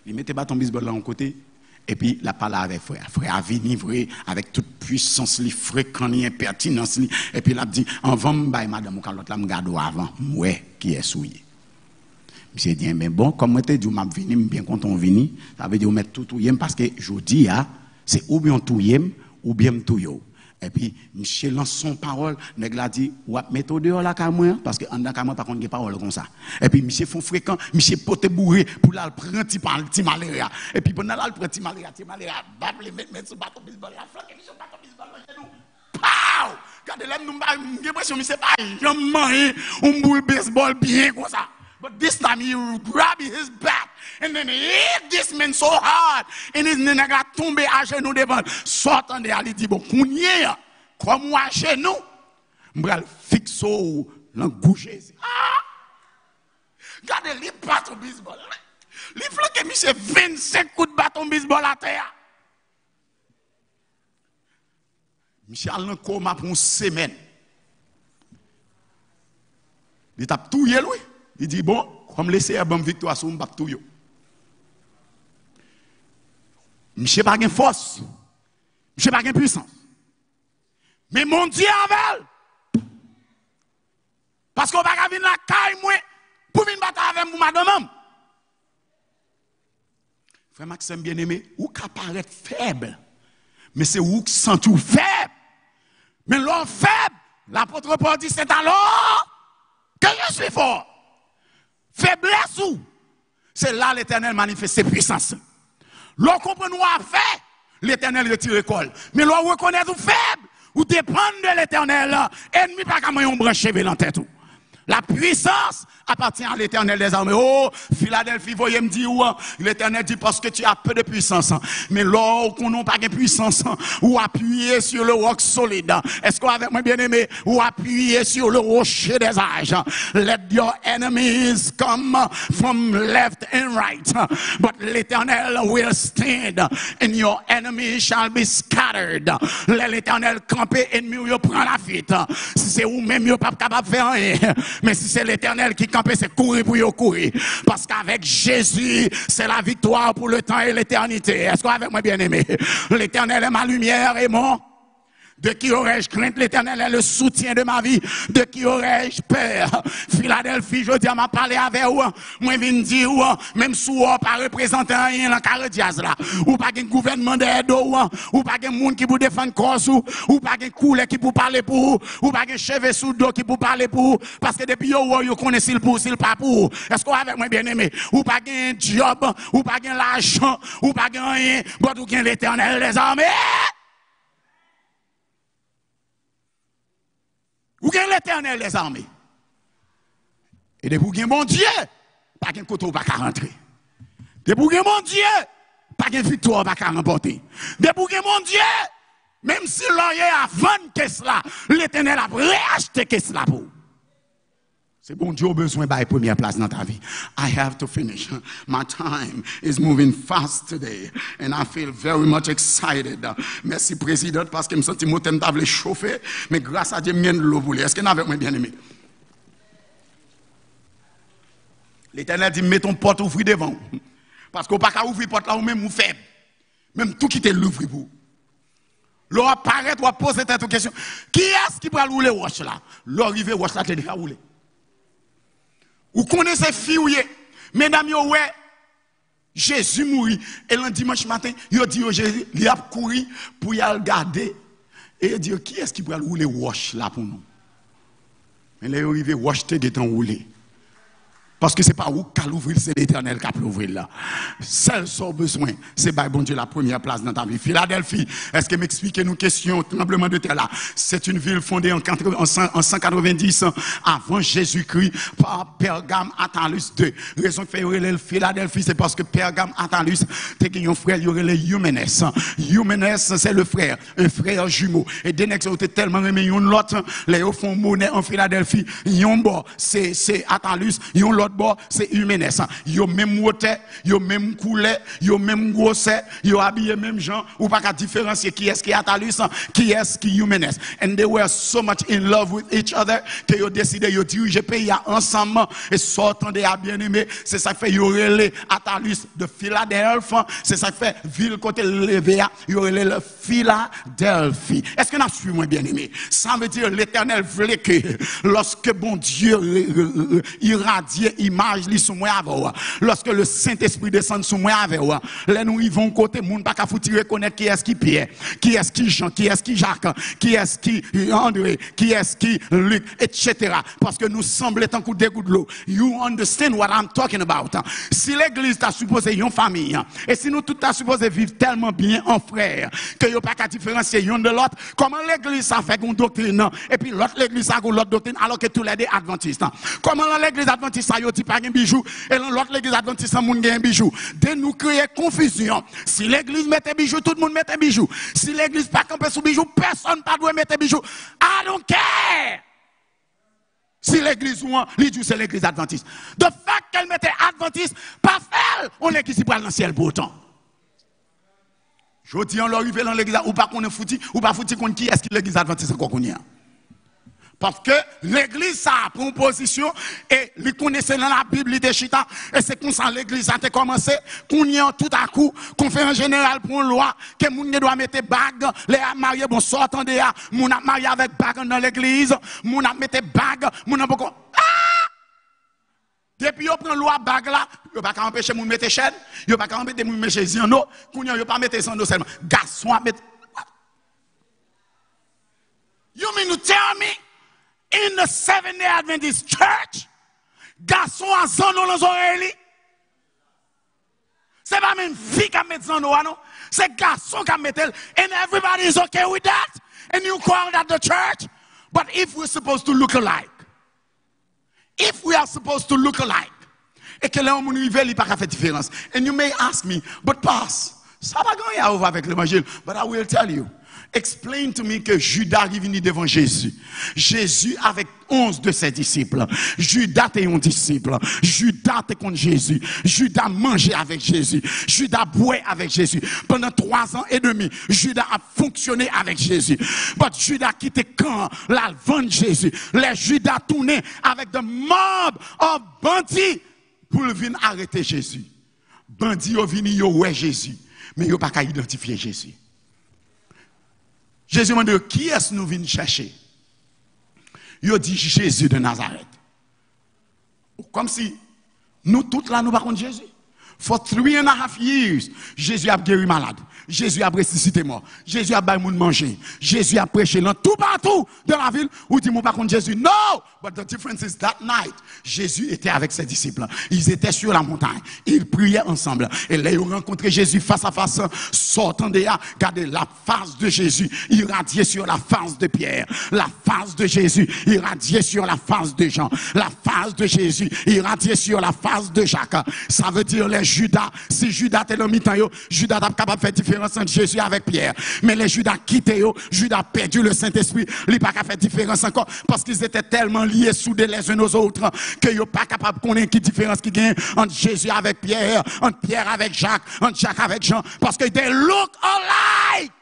Il met bâton baseball là en côté. Et puis, la parole avec frère. Frère a venu, vrai, avec toute puissance, li fréquent, li impertinence, li. Et puis, il a dit, avant, madame, quand l'autre, là, me garde avant, ouais, qui est souillé. Monsieur dit, mais bon, comme moi, je dis, je suis venu, bien content de venir, ça veut dire, on met tout, parce que, je dis, c'est ou bien tout, ou bien tout, yo. Et puis, monsieur lance son parole, nèg la dit, ou mettre dehors la caméra, parce que en dans caméra, par contre, il y a parole comme ça. Et puis, monsieur font fréquent, monsieur pote bourré, pour là, prendre petit malaria. Et puis, pendant là, il prend petit malaria, bap, le mettre sur bateau baseball, la flanque, monsieur bateau baseball, là, genou. Pow! Regardez là, nous, j'ai l'impression, monsieur, pas, j'aime manger, un boule baseball bien comme ça. But this time, he grabbed his bat. And then he hit this man so hard. And his nègre a tombé à genoux devant. Sortant de ali dit, bon, kounye, comme moi à genoux, m'bral fixo, l'engouché. Ah! Regardez, les bâtons baseball. Les flanques, monsieur, 25 coups de bâton baseball à terre. Monsieur, a un coma pour une semaine. Il tape tout, lui. Il dit, bon, comme laisser une victoire sur un tout yo. Monsieur pas de force. Monsieur pas de puissance. Mais mon Dieu avec. Parce qu'on va venir la caille moi pour venir battre avec moi madame. Frère Maxime bien-aimé, ou qu'à paraître faible. Mais c'est où qui sent tout faible. Mais l'homme faible, l'apôtre Paul dit, c'est alors que je suis fort. Faiblesse où? C'est là l'Éternel manifeste ses puissances. L'on comprend nous à faire, l'Éternel retire l'école. Mais l'on reconnaît tout faible, ou dépend de l'Éternel, ennemi pas comme un branché dans la tête. La puissance appartient à l'Éternel des armées. Oh, Philadelphie, voyez me dire, l'Éternel dit parce que tu as peu de puissance. Mais là, qu'on n'a pas de puissance, ou appuyer sur le roc solide. Est-ce qu'avec moi bien aimé, ou appuyer sur le rocher des âges. Let your enemies come from left and right. But l'Éternel will stand, and your enemies shall be scattered. L'Éternel camper, ennemi, il prend la fuite. Si c'est ou même, il pas capable de faire rien. Mais si c'est l'Éternel qui campe, c'est courir pour y courir. Parce qu'avec Jésus, c'est la victoire pour le temps et l'éternité. Est-ce qu'avec moi bien aimé? L'Éternel est ma lumière et mon... De qui aurais-je crainte? L'Éternel est le soutien de ma vie. De qui aurais-je peur? Philadelphie, je dis à m'a parlé avec vous. Moi, je viens dire, même si vous n'avez pas représenté rien dans le carré diaz là, ou pas un gouvernement d'aide, ou pas un monde qui vous défend cause, ou pas un couleur qui vous parle pour, ou pas un cheveu sous dos qui vous parle pour, parce que depuis vous connaissez le pour, s'il pas pour. Est-ce que avec moi bien aimé? Ou pas un job, ou pas un l'argent, ou pas un rien, mais ou bien l'Éternel des armées. Ou bien l'Éternel des armées. Et de pour mon Dieu, pas qu'un couteau pas qu'à rentrer. De pour mon Dieu, pas qu'une victoire pas qu'à remporter. De pour mon Dieu, même si l'on est à vendre qu'est-ce là, l'Éternel a réacheté qu'est-ce là pour. C'est bon Dieu a besoin de la première place dans ta vie. I have to finish. My time is moving fast today. And I feel very much excited. Merci, Président, parce que je me sens que je t'avais chauffé. Mais grâce à Dieu, je de l'eau. Est-ce que vous avez bien aimé? L'Éternel dit, mets ton porte ouvrir devant. Parce qu'on ne peut pas ouvrir porte là ou même ou faible. Même tout qui te l'ouvre pour. L'on apparaît, on pose cette question. Qui est-ce qui peut rouler roche là? L'arrivée roche là, tu déjà roulé. Vous connaissez filles, mesdames, ouais, Jésus mourit. Et le dimanche matin, il dit Jésus, il a couru pour y aller regarder. Et il dit, qui est-ce qui peut rouler roche là pour nous? Mais là, il est arrivé, roche te est enroulé. Parce que ce n'est pas où qu'à l'ouvrir, c'est l'Éternel qui a l'ouvrir là. Seul son besoin, c'est par bon Dieu la première place dans ta vie. Philadelphie, est-ce que m'expliquez nous question tremblement de terre là? C'est une ville fondée en 190 avant Jésus-Christ par Pergame Attalus II. Raison que fait le Philadelphie, c'est parce que Pergame Attalus, t'es un frère, il y aurait le Eumenes. Eumenes, c'est le frère, un frère jumeau. Et dès que vous tellement aimé l'autre, les font monnaie en Philadelphie, yon bon, c'est Attalus, yon l'autre bord, c'est Eumenes. Yo même moteur, yo même couleur, yo même grosseur, yo habillé même gens, ou pas qu'à différencier qui est-ce qui est Attalus, qui est-ce qui Eumenes. And they were so much in love with each other que yo décidé yo diriger pays ensemble et sortant des bien-aimés, c'est ça fait yo relé Attalus de Philadelphie, c'est ça fait ville côté levé yo relé le Philadelphie. Est-ce que n'a suivi moi bien-aimé? Ça veut dire l'Éternel voulait que lorsque bon Dieu irradie image li sous moi avec lorsque le Saint-Esprit descend sous moi avec là nous y vont côté monde pas qu'à foutre reconnaître qui est-ce qui Pierre, qui est-ce qui Jean, qui est-ce qui Jacques, qui est-ce qui André, qui est-ce qui Luc, etc. parce que nous semblons tant que des gouttes de l'eau. You understand what I'm talking about? Si l'église t'a supposé une famille et si nous tout t'a supposé vivre tellement bien en frère que yo pas qu'à différencier une de l'autre, comment l'église ça fait une doctrine et puis l'autre l'église ça a l'autre doctrine alors que tous les deux adventistes? Comment l'église adventiste ça yo dit pas un bijou et l'autre l'église adventiste ça moun gen bijou? De nous créer confusion. Si l'église mette bijou, tout le monde mette bijou. Si l'église pas camper sous bijou, personne pas doit mettre bijou. I don't care. Si l'église ou l'idou c'est l'église adventiste. De fait qu'elle mettait adventiste, pas faire, on est qui s'y prend dans le ciel pour autant. Je dis on l'arrive dans l'église ou pas qu'on est fouti ou pas fouti qu'on qui est-ce qui l'église adventiste encore qu'on y a. Parce que l'église ça prend position et les connaissait dans la Bible de Chita et c'est comme ça l'église a commencé qu'on y a tout à coup qu'on fait en général pour une loi que moun ne doit mettre bague les mariés bon sortant de là moun a marié avec bague dans l'église moun a mettre bague moun a beaucoup depuis on prend loi bague là yo pas empêcher moun mettre chaîne yo pas empêcher moun mettre ziano qu'on y a yo pas mettre ziano seulement garçon a mettre you mean to tell me in the Seventh-day Adventist church, garçon a zano dans oreilles. C'est pas même fille qui met zano non, c'est garçon qui met elle and everybody is okay with that and you call that the church. But if we're supposed to look alike, if we are supposed to look alike, et que l'homme rive il pas faire différence. And you may ask me, but pass, ça va gagner à voir avec l'évangile, but I will tell you. Explain to me que Judas est venu devant Jésus. Jésus avec 11 de ses disciples. Judas était un disciple. Judas était contre Jésus. Judas mangeait avec Jésus. Judas boit avec Jésus. Pendant 3 ans et demi, Judas a fonctionné avec Jésus. Mais Judas quitté quand la vente Jésus. Les Judas tournaient avec de mob of bandits pour venir arrêter Jésus. Bandits ont venu ouais Jésus, mais ils n'ont pas qu'à identifier Jésus. Jésus m'a dit, qui est-ce que nous venons chercher? Il a dit Jésus de Nazareth. Comme si nous tous là, nous ne parlons pas de Jésus. For 3.5 years, Jésus a guéri malade. Jésus a ressuscité mort. Jésus a baillé moun manger. Jésus a prêché dans tout partout de la ville où dit mon pas contre Jésus. No! But the difference is that night, Jésus était avec ses disciples. Ils étaient sur la montagne. Ils priaient ensemble. Et là, ils ont rencontré Jésus face à face. Sortant de là, regardez la face de Jésus irradiée sur la face de Pierre. La face de Jésus irradiée sur la face de Jean. La face de Jésus irradiée sur la face de Jacques. Ça veut dire les Judas. Si Judas était le mi-temps, Judas n'a pas capable de faire différence entre Jésus avec Pierre. Mais les Judas quitté, Judas a perdu le Saint-Esprit. Il n'a pas capable de faire différence encore parce qu'ils étaient tellement liés soudés les uns aux autres que ils n'ont pas capable de connaître qui différence qui gagne entre Jésus avec Pierre, entre Pierre avec Jacques, entre Jacques avec Jean. Parce que they look alike.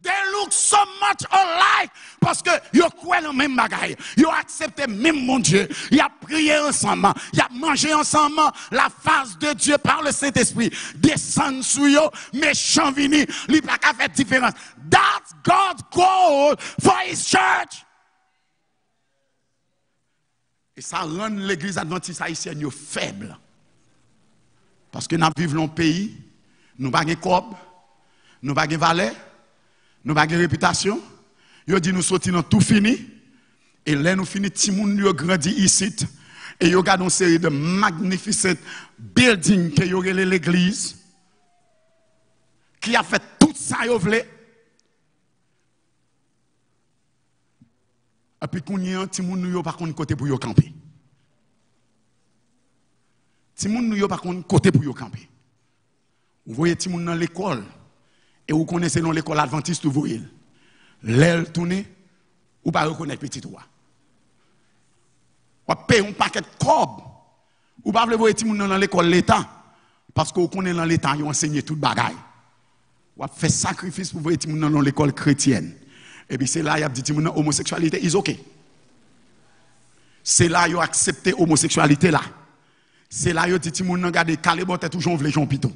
They look so much alike parce que ils croient dans le même bagaille. Ils acceptent même mon Dieu. Ils ont prié ensemble. Ils ont mangé ensemble. La face de Dieu par le Saint-Esprit descend sur eux. Méchant vini. Il n'y a pas fait différence. That's God's goal for His church. Et ça rend l'église adventiste haïtienne faible. Parce que nous vivons dans un pays, nous n'avons pas de corps, nous n'avons pas de valet. Nous n'avons pas de réputation. Ils disent nous sortons dans tout fini. Et là, nous finissons, tout le monde grandit ici. Et ils regardent une série de magnifiques buildings que y aurait l'église. Qui a fait tout ça, ils voulaient. Et puis, quand il y a un petit monde, nous pas côté pour camper. Petit monde, nous pas côté pour camper. Vous voyez, petit monde dans l'école. Et vous connaissez dans l'école adventiste, vous voyez. L'aile tournée, ou pas reconnaître petit roi. Ou payer un paquet de cob. Ou pas voir les gens dans l'école l'État. Parce que vous connaissez dans l'État, ils ont enseigné toute bagaille. Ou fait sacrifice pour voir les gens dans l'école chrétienne. Et puis c'est là, il y a dit que l'homosexualité is OK. C'est là, ils ont accepté l'homosexualité là. C'est là, ils ont dit que regardez, Calébot est toujours les gens pito.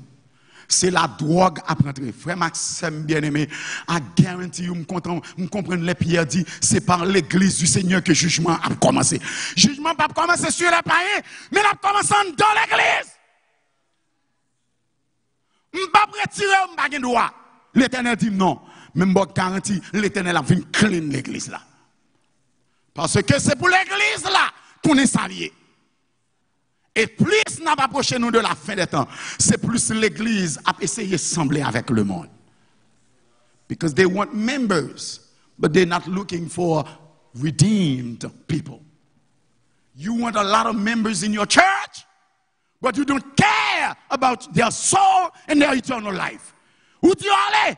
C'est la drogue à prendre. Frère Maxime bien-aimé, I guarantee you, me comprendre les pierres dit, c'est par l'église du Seigneur que le jugement a commencé. Le jugement n'a pas commencé sur les païens, mais il a commencé dans l'église. Je ne peux pas retirer un droit. L'Éternel dit non. Même si je garantis, l'Éternel a vu clean l'église là. Parce que c'est pour l'église là qu'on est salié. Et plus nous approchons nous de la fin des temps, c'est plus l'église a essayé de sembler avec le monde. Because they want members, but they're not looking for redeemed people. You want a lot of members in your church, but you don't care about their soul and their eternal life. Où tu allais?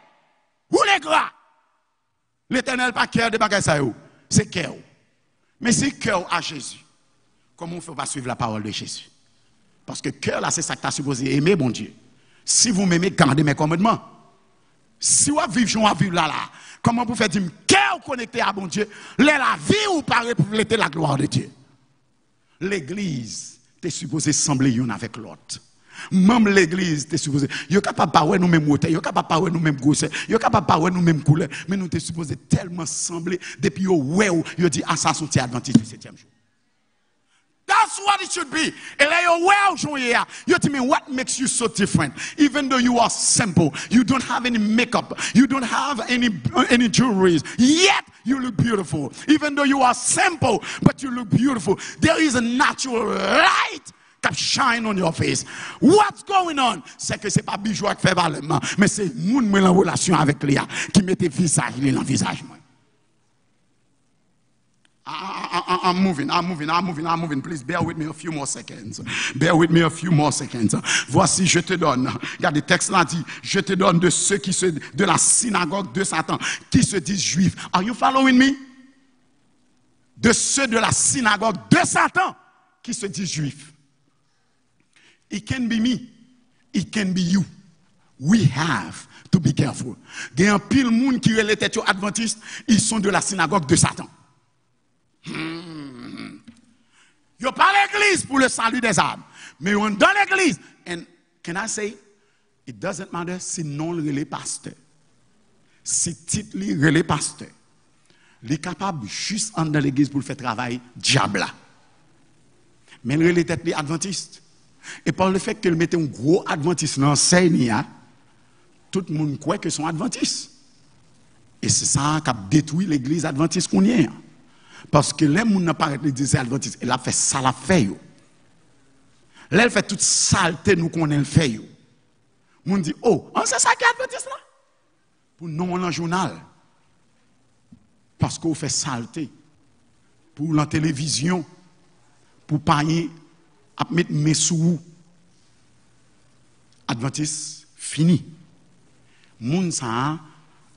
Où les gras? L'Éternel pas cœur de bagaille ça, c'est cœur. Mais c'est cœur à Jésus. Comment on ne fait pas suivre la parole de Jésus? Parce que cœur là, c'est ça que tu as supposé aimer, bon Dieu. Si vous m'aimez, gardez mes commandements. Si vous vivez là, Comment vous faites dire cœur connecté à bon Dieu, la vie ou pas refléter la gloire de Dieu. L'église t'es supposé sembler une avec l'autre. Même l'église t'es supposé, yo capable pas nous même hauteur, yo capable pas nous même grosseur, yo capable pas nous même couleur, mais nous t'es supposé tellement sembler depuis yo dit assassin ti adventiste du 7e jour. That's what it should be. And you tell me what makes you so different. Even though you are simple, you don't have any makeup, you don't have any jewelry, yet you look beautiful. Even though you are simple, but you look beautiful. There is a natural light that shine on your face. What's going on? C'est que c'est pas bijou qui fait valement, mais c'est moun qui en relation avec lui qui mette visage dans visage. I'm moving. Please bear with me a few more seconds. Voici, je te donne. Regarde, le texte là dit, je te donne de ceux de la synagogue de Satan, qui se disent juifs. Are you following me? De ceux de la synagogue de Satan, qui se disent juifs. It can be me. It can be you. We have to be careful. Il y a un pile monde qui relève adventistes, ils sont de la synagogue de Satan. Yo pas l'église pour le salut des âmes, mais on dans l'église. And can I say, it doesn't matter si non le pasteur, si titre le pasteur, il est capable juste en dans l'église pour faire travail diable. Mais il est tête adventiste. Et par le fait qu'il mette un gros adventiste dans l'enseigne, tout le monde croit que sont adventistes. Et c'est ça qui a détruit l'église adventiste qu'on y est. Parce que les gens n'ont pas l'église adventiste, elle a fait ça, la fait. Là, elle fait toute saleté, nous qu'on a fait. On dit, oh, c'est ça qui est adventiste là? Pour nous, on a un journal. Parce qu'on fait saleté. Pour la télévision, pour payer, à mettre mes sous. Adventiste, fini. Moun ça,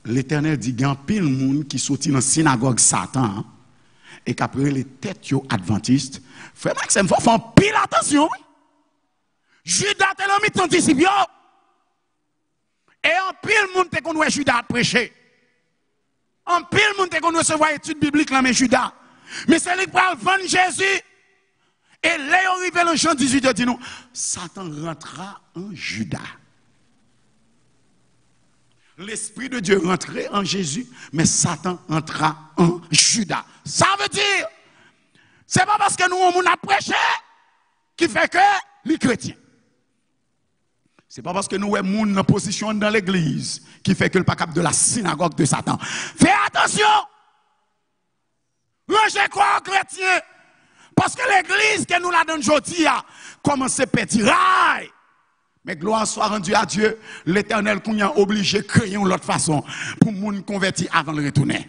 l'Éternel dit, il y a un pile monde qui sortit dans la synagogue Satan. Et qu'après les têtes adventistes, frère Maxime, il faut faire pile attention. Judas te l'a mis anticipe. Et en pile monde te connaît Judas prêcher. En pile monde te connaît recevoir études bibliques là mais Judas. Mais c'est lui qui va vendre Jésus. Et là on arrive dans Jean 18 dit nous, Satan rentra en Judas. L'Esprit de Dieu rentrait en Jésus, mais Satan entra en Judas. Ça veut dire, c'est pas parce que nous, on a prêché qui fait que les chrétiens. C'est pas parce que nous, on a position dans l'église qui fait que le pas de la synagogue de Satan. Fais attention! Rangez quoi aux chrétiens? Parce que l'église que nous la donne aujourd'hui a commencé petit rail. Mais gloire soit rendue à Dieu, l'Éternel qu'on a obligé de créer une autre façon pour nous convertir avant de retourner.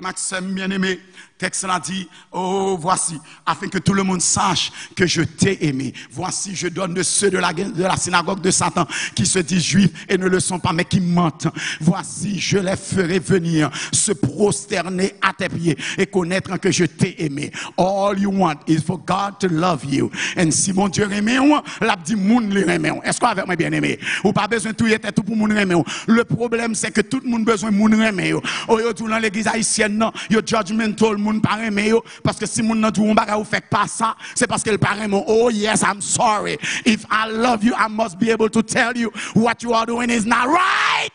Maxime bien-aimé, texte là dit, oh voici, afin que tout le monde sache que je t'ai aimé. Voici, je donne de ceux de la synagogue de Satan qui se disent juifs et ne le sont pas, mais qui mentent. Voici, je les ferai venir se prosterner à tes pieds et connaître que je t'ai aimé. All you want is for God to love you. Et si mon Dieu aime, l'a dit moun le aime. Est-ce qu'avec moi bien-aimé, ou pas besoin de tout pour moun aime. Le problème c'est que tout le monde besoin de moun aime. Oh yo tout dans l'église haïtienne non, yo judgmental moun pas aimer yo parce que si moun nan tou on baga ou fait pas ça, c'est parce que le pas aimer. Oh yes, I'm sorry. If I love you, I must be able to tell you what you are doing is not right.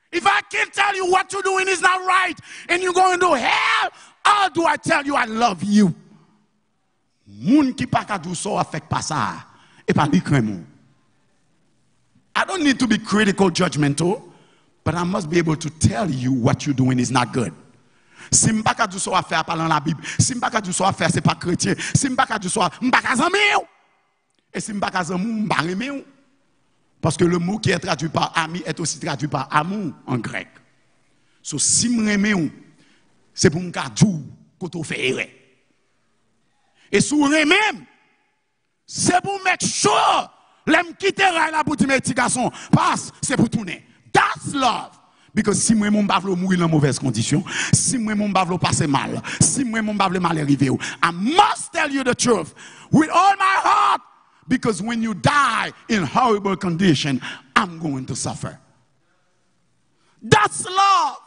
If I can't tell you what you're doing is not right and you're going to hell, how do I tell you I love you? Moun qui pas ka dou so fait pas ça et pas li kremou. I don't need to be critical, judgmental. But I must be able to tell you what you're doing is not good. Si je ne peux pas dire ça à faire parlant la Bible, si je ne peux pas dire ça à faire, ce n'est pas chrétien. Si je ne peux pas dire ça, je ne peux pas dire. Et si je ne peux pas dire ça, je ne peux pas aimer. Parce que le mot qui est traduit par ami est aussi traduit par amour en grec. So, si je m'aime, c'est pour me dire que tu fais erreur. Et si je m'aime, c'est pour mettre chaud. L'aime quitter la pour dire mes petits garçons, passe, c'est pour tourner. That's love. Because si moi mon bavlo mourir dans mauvaise condition, si moi mon bavlo passer mal, si moi mon bavlo mal arrivé, I must tell you the truth with all my heart. Because when you die in horrible condition, I'm going to suffer. That's love.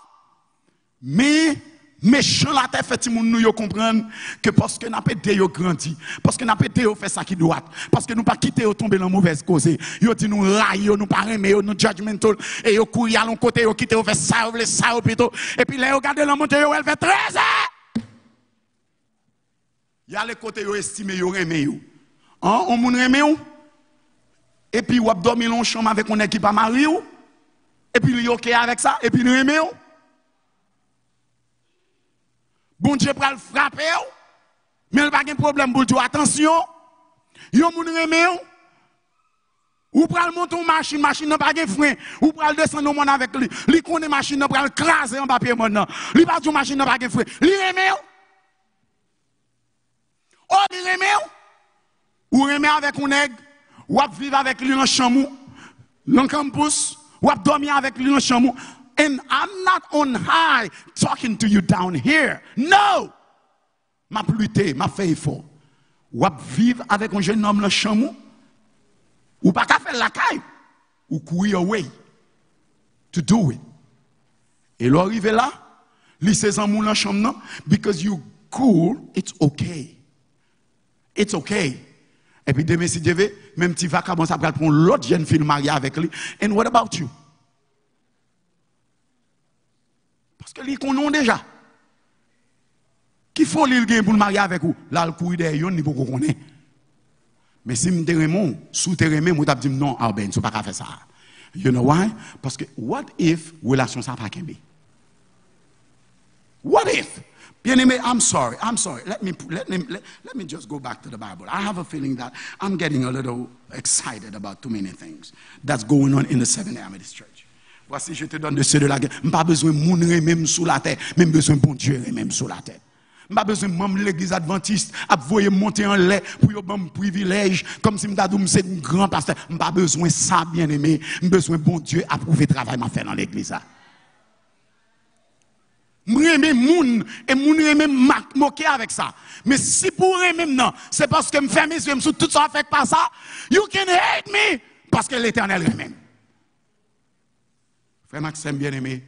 Mais méchant la terre fait moun nou yo comprendre que parce que n'a pas été yo grandi, parce que n'a pas été yo fait ça qui doit, parce que nous pas quitter yo tomber dans mauvaise cause, yo dit nous raille yo, nous pas aimer yo, nous judgmental et yo courir à l'on côté yo quitter yo fait ça, yo vle ça plutôt et puis là yo regarder la montée yo elle fait 13 ans. Y a les côtés yo estimé yo aimer yo. Hein, on moun aimer yo. Et puis ou dormir dans chambre avec un équipe pas marié ou et puis il OK avec ça et puis nous aimer ou. Bon Dieu pral frapper mais il pas de problème pour dire attention yo moun aimer ou pral monter une machine n'a pas de frein ou pral descendre au monde avec lui li connaît machine n'a pral craser en papier maintenant li pas de machine n'a pas de frein li aimer ou li aimer ou aimer avec un nègre ou vivre avec lui dans chambre dans campus ou dormir avec lui dans chambre. And I'm not on high talking to you down here. No! Ma lutte, ma fait effort. Ou vivre avec un jeune homme dans chambre ou pas qu'à faire la caille ou courir away to do it. Et l'arriver là, li ses amours dans chambre non because you cool, it's okay. It's okay. Et puis demain si Dieu veut, même tu vas commencer à prendre l'autre jeune fille mariée avec lui. And what about you? Parce que lui connaît déjà. Qui faut lui pour le marier avec vous? Là le courir derrière ni pour qu'on connaît. Mais si me remon, sous te remon, moi t'a dit non, Arben, tu pas qu'à faire ça. You know why? Parce que what if relation ça pas kembe? What if? Bien-aimé, I'm sorry. Let me just go back to the Bible. I have a feeling that I'm getting a little excited about too many things that's going on in the Seventh-day Adventist Church. Voici, je te donne de ceux de la guerre. Je n'ai pas besoin de moun même sous la terre, même besoin de bon Dieu même sous la terre. Je n'ai pas besoin de membre de l'église adventiste à voyer monter en lait pour y avoir un privilège, comme si je suis un grand pasteur. Je n'ai pas besoin de ça, bien-aimé. J'ai besoin de bon Dieu à prouver le travail que je fais dans l'église. M'aimer moun et moun aimer moquer avec ça. Mais si pour aimer non, c'est parce que me fait mes yeux sous tout ça fait pas ça. You can hate me parce que l'Éternel lui-même. Frère Maxime bien-aimé,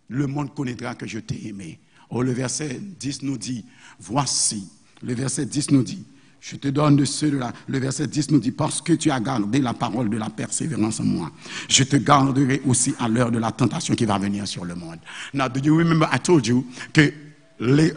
le monde connaîtra que je t'ai aimé. Oh, le verset 10 nous dit, voici, le verset 10 nous dit, je te donne de ceux de là. Le verset 10 nous dit, parce que tu as gardé la parole de la persévérance en moi, je te garderai aussi à l'heure de la tentation qui va venir sur le monde. Now, do you remember I told you que la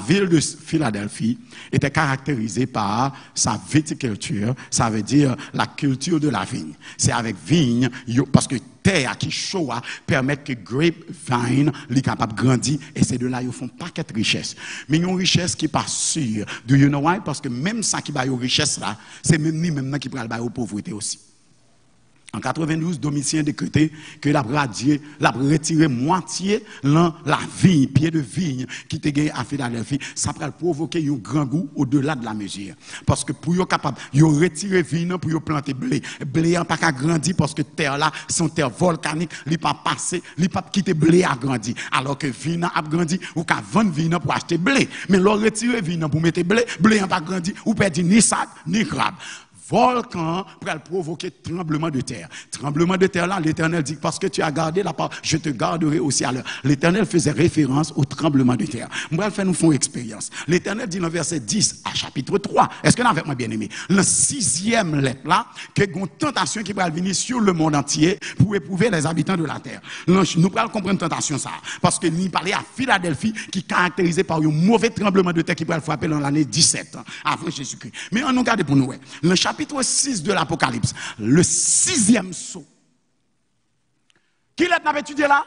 ville de Philadelphie était caractérisée par sa viticulture, ça veut dire la culture de la vigne. C'est avec vigne, parce que terre qui chaud permet que grapevine est capable de grandir et c'est de là ils font paquet de richesse. Mais une richesse qui n'est pas sûre. Do you know why? Parce que même ça qui va aux richesse là, c'est même qui prend la pauvreté aussi. En 92, Domitien décrété que la retiré moitié la vigne, pied de vigne qui était gagné à Philadelphie, ça va provoquer un grand goût au-delà de la mesure. Parce que pour être capable, ils ont retiré vigne pour planter blé. Blé n'a pas qu'à grandir parce que terre là, son terre volcanique, il n'a pas passé, il n'a pas quitté blé à grandir. Alors que vigne a grandi, ou qu'à vendre vigne pour acheter blé. Mais l'on retire vigne pour mettre blé, blé n'a pas grandi, ou perdre ni sac, ni crabe. Volcan pour provoquer tremblement de terre. Tremblement de terre là, l'Éternel dit parce que tu as gardé la parole, je te garderai aussi à l'heure. L'Éternel faisait référence au tremblement de terre. Moi, nous faisons expérience. L'Éternel dit dans verset 10 à chapitre 3. Est-ce que avec moi bien aimé? La 6e lettre là, que une tentation qui va venir sur le monde entier pour éprouver les habitants de la terre. Nous allons comprendre tentation ça parce que nous parlait à Philadelphie qui caractérisé par un mauvais tremblement de terre qui va frapper dans l'année 17 avant Jésus-Christ. Mais on nous garde pour nous. Le chapitre 6 de l'Apocalypse, le 6e sceau. Qui lettre n'a étudié là?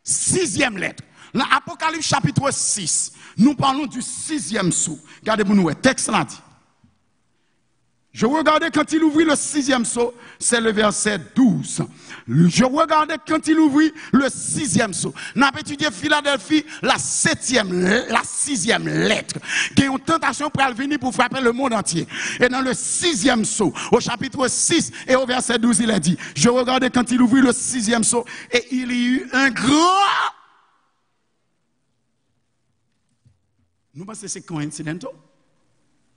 6e lettre. L'Apocalypse chapitre 6. Nous parlons du 6e sceau. Regardez pour nous, texte là dit. Je regardais quand il ouvrit le 6e sceau, c'est le verset 12. Je regardais quand il ouvrit le 6e sceau. N'a pas étudié Philadelphie, la 6e lettre. Qui est une tentation pour venir pour frapper le monde entier. Et dans le 6e sceau, au chapitre 6 et au verset 12, il a dit, je regardais quand il ouvrit le 6e sceau, et il y eut un grand... Nous pensons que c'est coïncidental.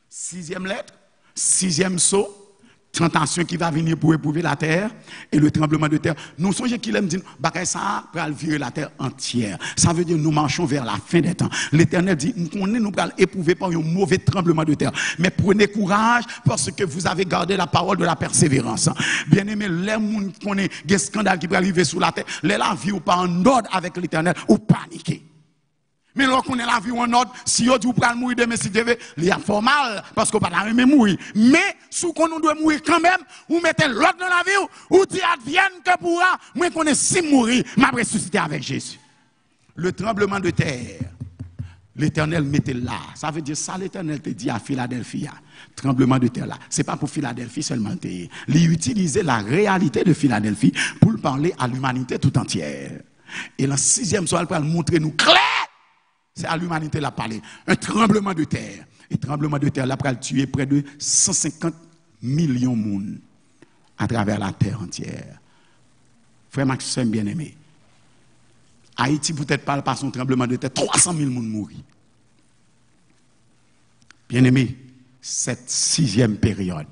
6e lettre. 6e sceau, tentation qui va venir pour éprouver la terre et le tremblement de terre. Nous songeons qu'il aime dire, bagay ça va virer la terre entière. Ça veut dire nous marchons vers la fin des temps. L'Éternel dit, nous allons éprouver par un mauvais tremblement de terre. Mais prenez courage parce que vous avez gardé la parole de la persévérance. Bien aimé, les gens qui connaissent des scandales qui peuvent arriver sur la terre, les la vie ou pas en ordre avec l'Éternel ou paniquer. Mais lorsqu'on est la vie en ordre, si on dit qu'on va mourir demain, si Dieu veut, il y a fort mal, parce qu'on ne va pas mourir. Mais, si on doit mourir quand même, ou mettez l'autre dans la vie, ou dit advienne que pourra, moi qu'on est si mourir, m'a ressuscité avec Jésus. Le tremblement de terre, l'Éternel mettait là. Ça veut dire ça, l'Éternel te dit à Philadelphie, tremblement de terre là. Ce n'est pas pour Philadelphie seulement. Il utilisait la réalité de Philadelphie pour parler à l'humanité tout entière. Et le 6e soir, il va montrer nous clair. C'est à l'humanité l'a parlé. Un tremblement de terre. Et tremblement de terre, là, pour tuer près de 150 millions de monde à travers la terre entière. Frère Maxime bien-aimé. Haïti peut-être parle par son tremblement de terre, 300 000 monde mourir. Bien-aimé, cette 6e période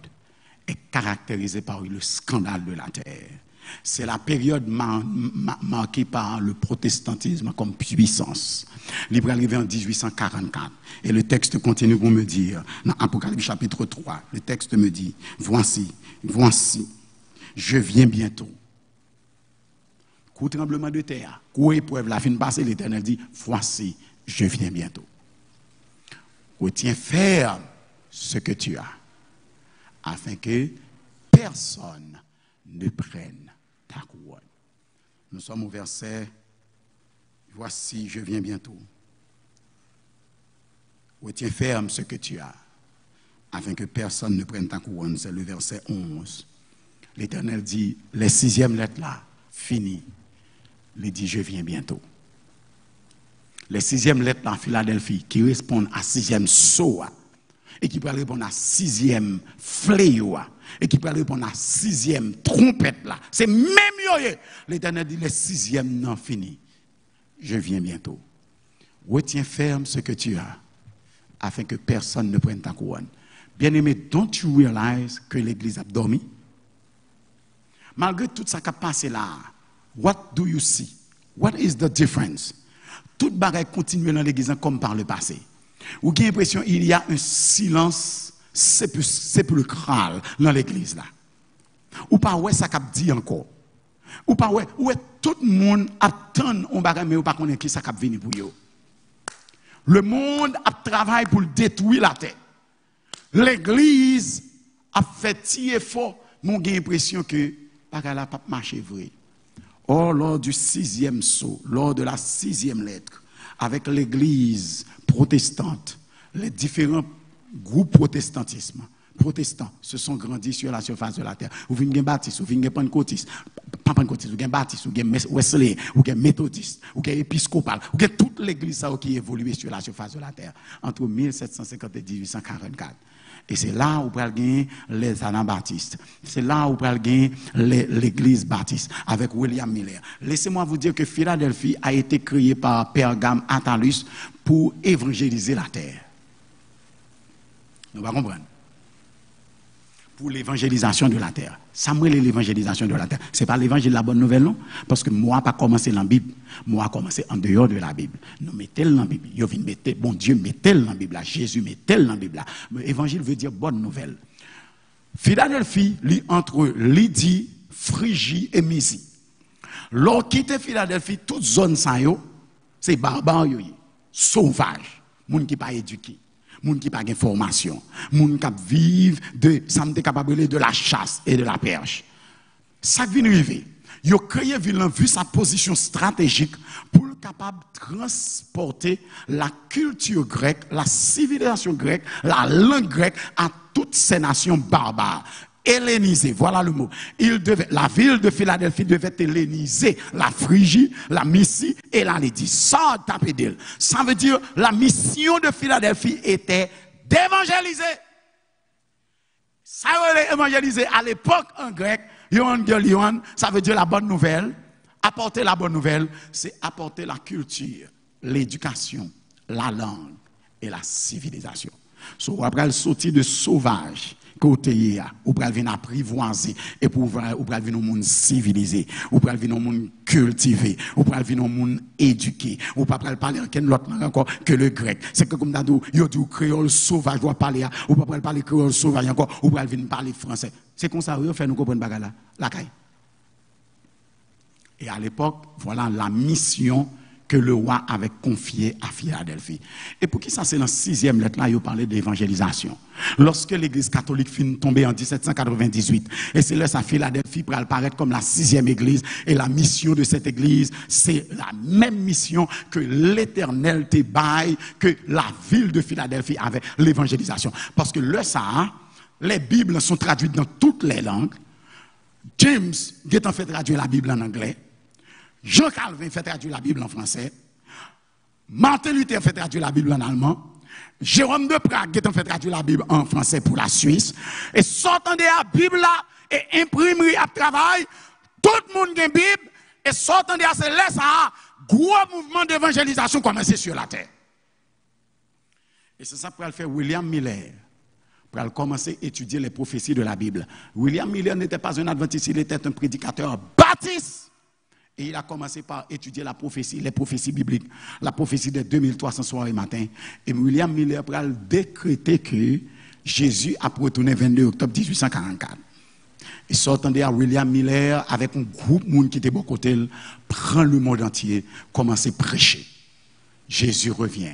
est caractérisée par le scandale de la terre. C'est la période marquée par le protestantisme comme puissance. Il est arrivé en 1844. Et le texte continue pour me dire, dans Apocalypse chapitre 3, le texte me dit, voici, je viens bientôt. Coup tremblement de terre, coup épreuve, la fin passée, l'Éternel dit, voici, je viens bientôt. Retiens ferme ce que tu as, afin que personne ne prenne ta couronne. Nous sommes au verset, voici, je viens bientôt. Retiens ferme ce que tu as, afin que personne ne prenne ta couronne. C'est le verset 11. L'Éternel dit, les 6e lettres là, fini. Il dit, je viens bientôt. Les 6e lettres là, Philadelphie, qui répondent à 6e sceau, et qui peut répondre à 6e fléau, et qui peut répondre à 6e trompette là. C'est même yo. L'Éternel dit, les 6e non fini. Je viens bientôt. Retiens ferme ce que tu as, afin que personne ne prenne ta couronne. Bien-aimé, don't you realize que l'Église a dormi? Malgré tout ça qui a passé là, what do you see? What is the difference? Tout bagaille continue dans l'Église comme par le passé. Ou avez l'impression qu'il y a un silence sépulcral dans l'Église là. Ou pas ouais ça qu'a dit encore. Ou pas ouais tout le monde attend on bagaille mais ou pas connaît qui ça qu'a venir pour yo. Le monde a travaillé pour détruire la terre. L'Église a fait si effort, mon j'ai l'impression que bagaille là pas marcher vrai. Or, lors du 6e sceau, lors de la 6e lettre, avec l'Église protestante, les différents groupes protestants se sont grandis sur la surface de la terre. Vous venez baptiste, vous venez pentecôtiste, pas pentecôtiste, vous venez baptiste, vous venez Wesley, vous venez méthodiste, vous venez épiscopal, vous venez toute l'Église qui évolue sur la surface de la terre entre 1750 et 1844. Et c'est là où pral gagner les anabaptistes. C'est là où pral gagner l'église baptiste avec William Miller. Laissez-moi vous dire que Philadelphie a été créée par Pergame Attalus pour évangéliser la terre. Nous allons comprendre. Pour l'évangélisation de la terre. Ça me l'évangélisation de la terre. Ce n'est pas l'évangile de la bonne nouvelle, non? Parce que moi, pas commencé dans la Bible. Moi, a commencé en dehors de la Bible. Nous mettons dans la Bible. Bon Dieu mettez dans la Bible. Jésus mettez dans la Bible. L'évangile veut dire bonne nouvelle. Philadelphie, entre Lydie, Phrygie et Mysie. Lors quitte Philadelphie, toute zone ça yo, c'est barbare, sauvage, moun qui pas éduqué. Moun qui pas de formation, moun qui vivent de ça me capable de la chasse et de la perche. Ça vient arriver. Yo créé ville vu sa position stratégique pour capable de transporter la culture grecque, la civilisation grecque, la langue grecque à toutes ces nations barbares. Hellénisé, voilà le mot. La ville de Philadelphie devait helléniser la Phrygie, la Mysie et la Lydie. Ça, tapé d'elle. Ça veut dire la mission de Philadelphie était d'évangéliser. Ça veut évangéliser à l'époque en grec, ça veut dire la bonne nouvelle. Apporter la bonne nouvelle, c'est apporter la culture, l'éducation, la langue et la civilisation. So, après le sortir de sauvage côté ou pral venir apprivoiser et pour ou pral venir un monde civilisé, ou pral venir un monde cultivé, ou pral venir un monde éduqué, ou pas pral parler en quelle autre langue encore que le grec. C'est que comme d'ado yo dit créole sauvage doit parler ou pas pral parler créole sauvage encore, ou pral venir parler français. C'est comme ça yo fait nous comprendre bagarre là, la caille. Et à l'époque, voilà la mission que le roi avait confiée à Philadelphie. Et pour qui ça, c'est dans la 6e lettre là, il parlait d'évangélisation. Lorsque l'église catholique finit tombée en 1798, et c'est là que Philadelphie pour apparaître comme la 6e église, et la mission de cette église, c'est la même mission que l'Éternel te baille, que la ville de Philadelphie avait, l'évangélisation. Parce que le ça, les Bibles sont traduites dans toutes les langues. James a fait traduire la Bible en anglais. Jean Calvin fait traduire la Bible en français. Martin Luther fait traduire la Bible en allemand. Jérôme de Prague a fait traduire la Bible en français pour la Suisse. Et sortant de la Bible là, et imprimerie à travail, tout le monde a une Bible. Et sortant de la c'est là, ça, gros mouvement d'évangélisation commencé sur la terre. Et c'est ça pour le faire William Miller. Pour commencer à étudier les prophéties de la Bible. William Miller n'était pas un adventiste, il était un prédicateur baptiste. Et il a commencé par étudier la prophétie, les prophéties bibliques, la prophétie des 2300 soirs et matin. Et William Miller a décrété que Jésus a retourné le 22 octobre 1844. Et sortant de William Miller, avec un groupe de monde qui était bon côté, prend le monde entier, commence à prêcher. Jésus revient.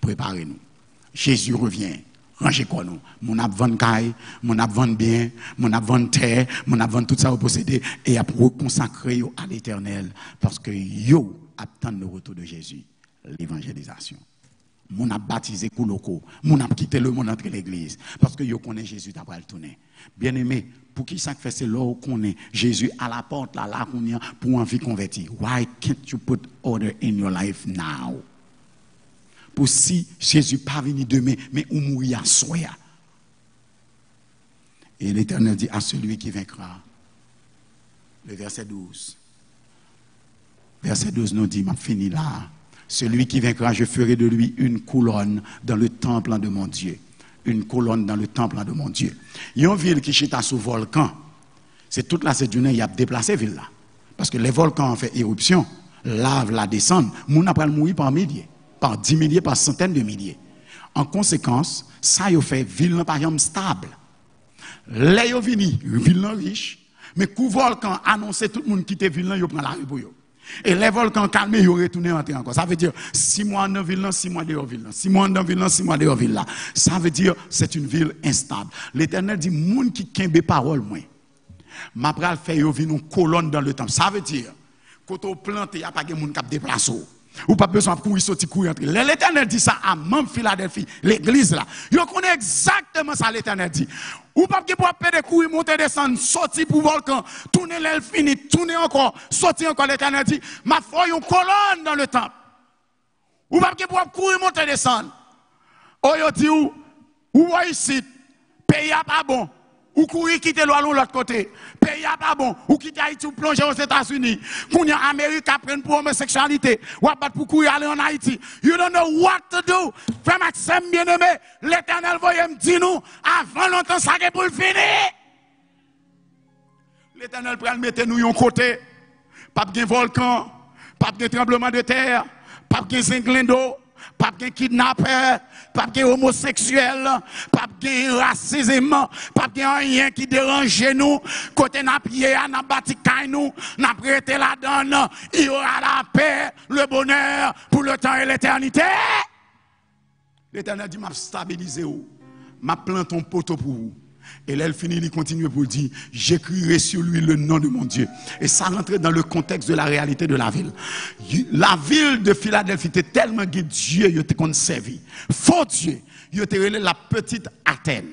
Préparez-nous. Jésus revient. Rangez quoi nous? Mon ap vend caille, mon ap vend bien, mon ap vend terre, mon ap vend tout ça au posséder et à consacrer à l'Éternel parce que yo attend le retour de Jésus, l'évangélisation. Mon ap baptisé Kouloko, mon ap quitté le monde entre l'église parce que yo connaît Jésus d'après le tourner. Bien-aimé, pour qui ça fait c'est là où connaît Jésus à la porte là qu'on y a pour envie convertir. Why can't you put order in your life now? Pour si Jésus pas venu demain, mais ou mourir à soi. Et l'Éternel dit à celui qui vaincra. Le verset 12. Verset 12 nous dit, m'a fini là. Celui qui vaincra, je ferai de lui une colonne dans le temple de mon Dieu. Une colonne dans le temple de mon Dieu. Il y a une ville qui chita sous volcan. C'est toute la journée, il a déplacé ville là. Parce que les volcans ont fait éruption. Lave la descendre. Moun n'a pas mourir par milliers. Par 10 milliers, par centaines de milliers. En conséquence, ça y a fait ville par exemple stable. Là y a vini, ville riche, mais coup volcan annonçait tout le monde quitter ville, yo prend la rue pour yo. Et les volcans calmés, yo retourné entrer encore. Ça veut dire 6 mois dans ville, 6 mois dehors ville, 6 mois dans ville, 6 mois dehors ville là. Ça veut dire c'est une ville instable. L'Éternel dit monde qui kembe parole moi. M'a pral faire yo vinn une colonne dans le temple. Ça veut dire quand on plante, il y a pas de monde qui déplace. Ou pas besoin de courir, sortir, courir, entrer. L'Éternel dit ça à même Philadelphie, l'église là. Vous connaissez exactement ça, l'Éternel dit. Ou pas besoin de courir, monter, descendre, sortir pour le volcan, tourner l'aile fini, tourner encore, sortir encore, l'Éternel dit, ma foi, une colonne dans le temple. Ou pas besoin de courir, monter, descendre. Oh, yo dit ou ici, pays à pas bon. Ou courir quitter l'autre côté. Pays à pas bon. Ou quitter Haïti ou plonger aux États-Unis. Qu'on y a Amérique apprenne pour homosexualité. Ou battre pour courir aller en Haïti. You don't know what to do. Frère Maxime bien-aimé, l'Éternel voyait me dire nous, avant longtemps ça est pour le finir. L'Éternel prend le mettre nous un côté. Pas de volcan, pas de tremblement de terre, pas de zinglin d'eau. Pas de kidnappeur, pas de homosexuel, pas de racisme, pas de rien qui dérange nous. Côté n'a pied, n'a bâti nous, n'a prêté la donne. Il y aura la paix, le bonheur pour le temps et l'éternité. L'Éternel dit m'a stabilisé ou, m'a planté un poteau pour vous. Et là, elle finit, il continue pour dire, j'écrirai sur lui le nom de mon Dieu. Et ça rentrait dans le contexte de la réalité de la ville. La ville de Philadelphie était tellement que Dieu il était conservé. Faux Dieu, il était la petite Athènes.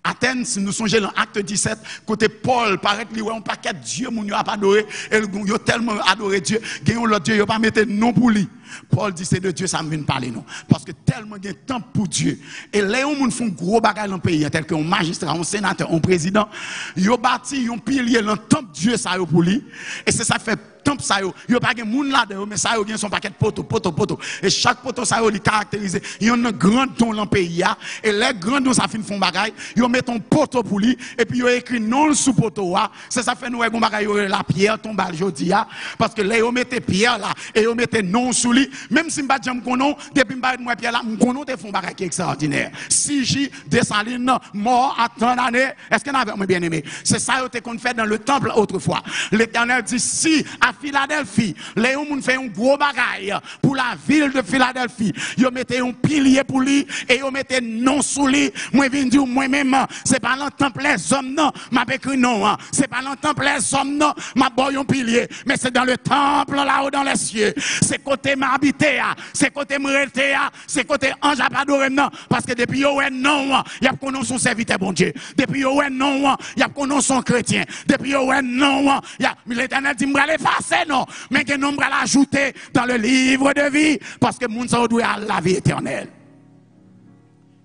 Athènes, si nous songeons dans Acte 17, côté Paul, paraît qu'il y a un paquet de Dieu, mon Dieu a pas adoré, et il a tellement adoré Dieu, qu'il y a l'autre Dieu, il n'a pas mis nom pour lui. Paul dit c'est de Dieu, ça me vient parler non. Parce que tellement il y a temps pour Dieu. Et les gens font gros bagages dans le pays, tel qu'un magistrat, un sénateur, un président, ils ont bâti un pilier dans le temple de Dieu, ça pour lui. Et c'est ça fait temple ça yo pas gen moun là dedans mais ça yo gen son paquet de poteau et chaque poteau ça yo li caractérisé yon grand don dans pays et les grands dons ça fin font bagaille yo met un poteau pour lui et puis yo écrit non sous poteau c'est ça fait nous gon bagaille la pierre tombe jodi parce que là yo mettez pierre là et yo mettez non sous lui même si m'pa jam konon depuis m'pa moi pierre là m'konon te font bagaille qui extraordinaire 6J Dessalines mort à tant d'années est-ce qu'on avait bien aimé c'est ça yo te qu'on fait dans le temple autrefois l'Éternel dit si à Philadelphie les moun fait un gros bagaille pour la ville de Philadelphie yo mettez un pilier pour lui et yo mettez non sous lui moi vinn dire moi même c'est pas dans le temple les hommes non m'a écrit non c'est pas dans le temple les hommes non m'a boy un pilier mais c'est dans le temple là-haut dans les cieux c'est côté m'habiter c'est côté m'rester c'est côté ange à pas adorer non parce que depuis yo non y a connait son serviteur bon Dieu depuis yo non y a connait son chrétien depuis yo non y a l'Éternel dit m'ra l'effacer non mais que non m'ra l'ajouter dans le livre de vie parce que moun ça doit à la vie éternelle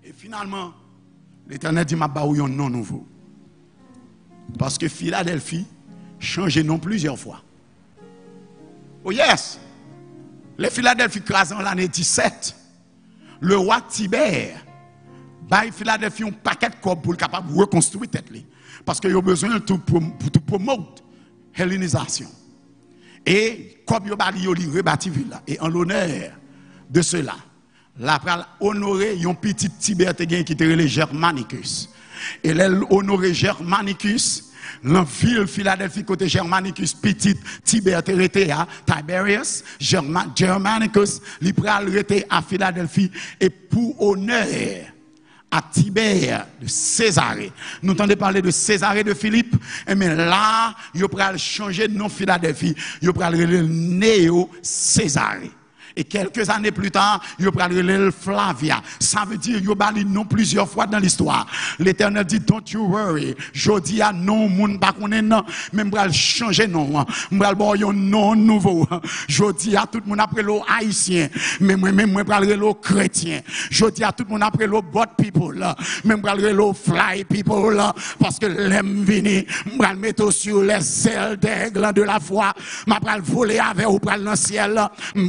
et finalement l'Éternel dit m'a ba ou yon non nouveau parce que Philadelphie changé non plusieurs fois. Oh yes! Les Philadelphie crasent en l'année 17. Le roi Tibère baille Philadelphie un paquet de corps pour le capable de reconstruire tête li. Parce qu'il a besoin de tout promouvoir hellénisation. Et comme il a rebâti ville et en l'honneur de cela, la pral honorer un petit Tibère qui était le Germanicus. Et l'honorer Germanicus la ville Philadelphie côté Germanicus petit Tibère était à Tiberius Germanicus li pral rete à Philadelphie et pour honneur à Tibère de Césarée. Nous entendons parler de Césarée de Philippe, mais là, il pral changer de nom Philadelphie, il pral le Néo Césarée. Et quelques années plus tard, il va le Flavia. Ça veut dire qu'il va non plusieurs fois dans l'histoire. L'Éternel dit, don't you worry. Je dis à non, moun pa konnen non, mais m'bral changer non. M'bral bon yon non nouveau. Je dis à tout le monde après l'eau haïtien, mais moi-même m'bral l'eau chrétien. Je dis à tout le monde après l'eau bot people, mais m'bral l'eau fly people, parce que l'aime vini, m'bral mettre sur les ailes d'aigle de la foi, m'bral voler avec ou pral dans le ciel,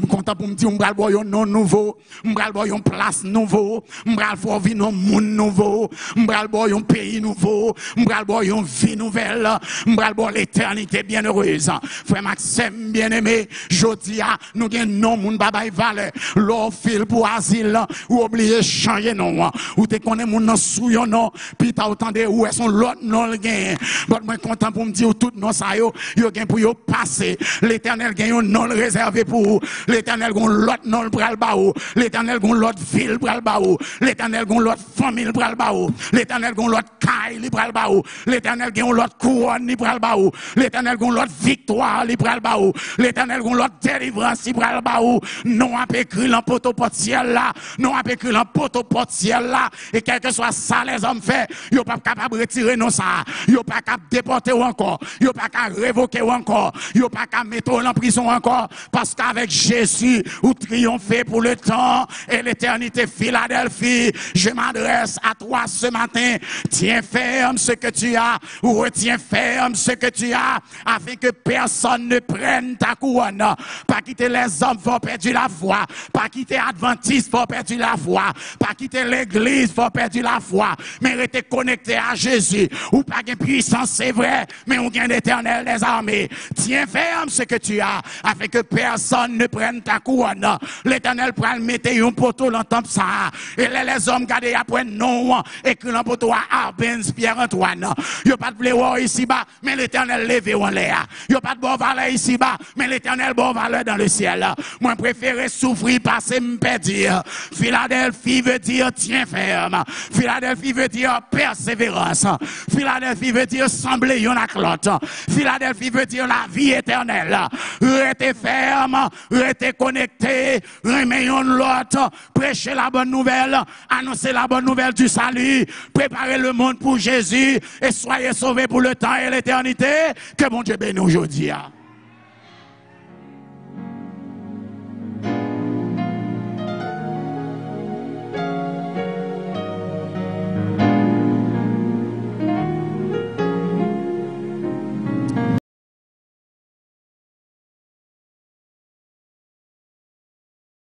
content pour me m'bral boy un nom nouveau, m'bral boy une place nouveau, m'bral faut vivre un monde nouveau, m'bral boy un pays nouveau, m'bral boy une vie nouvelle, m'bral boy l'éternité bienheureuse. Frère Maxime bien-aimé, jodi a nous gen non moun babay valeur, l'on fil pour asile ou oublier changer non, ou te connais moun nan sou yon non, puis t'as autant de où est son l'autre non le gain. Bon moi content pour me dire tout non ça yo gen pour yo passer. L'Éternel gen yon non réservé pour l'Éternel gon l'autre non pral ba ou, l'Éternel gon l'autre ville pral ba ou, l'Éternel gon l'autre famille pral ba ou, l'Éternel gon l'autre caille li pral ba ou, l'Éternel gon l'autre couronne li pral ba ou, l'Éternel gon l'autre victoire li pral ba ou, l'Éternel gon l'autre délivrance li pral ba ou. Non a écrit dans poteau portiel là, non a écrit dans poteau portiel là, et quel que soit ça les hommes fait, yo pas capable retirer non ça, yo pas capable déporter ou encore, yo pas capable révoquer ou encore, yo pas capable mettre en prison encore, parce qu'avec Jésus ou triompher pour le temps et l'éternité. Philadelphie, je m'adresse à toi ce matin. Tiens ferme ce que tu as, ou retiens ferme ce que tu as, afin que personne ne prenne ta couronne. Pas quitter les hommes pour perdre la foi, pas quitter Adventistes pour perdre la foi, pas quitter l'église pour perdre la foi, mais rester connecté à Jésus. Ou pas de puissance, c'est vrai, mais on gagne l'éternel des armées. Tiens ferme ce que tu as, afin que personne ne prenne ta couronne. L'Éternel prend le mettre un poteau dans le temple ça. Et les hommes gardent après non, écrit dans le poteau à Arbens, Pierre-Antoine. Il n'y a pas de blé ici bas, mais l'Éternel levé en l'air. Il n'y a pas de bon valeur ici bas, mais l'Éternel bon valeur dans le ciel. Moi, préféré souffrir, passer, me perdre. Philadelphie veut dire tiens ferme. Philadelphie veut dire persévérance. Philadelphie veut dire sembler yon ak l'autre. Philadelphie veut dire la vie éternelle. Restez ferme, restez connecté, remettons l'autre, prêchez la bonne nouvelle, annoncez la bonne nouvelle du salut, préparez le monde pour Jésus et soyez sauvés pour le temps et l'éternité. Que mon Dieu bénisse aujourd'hui.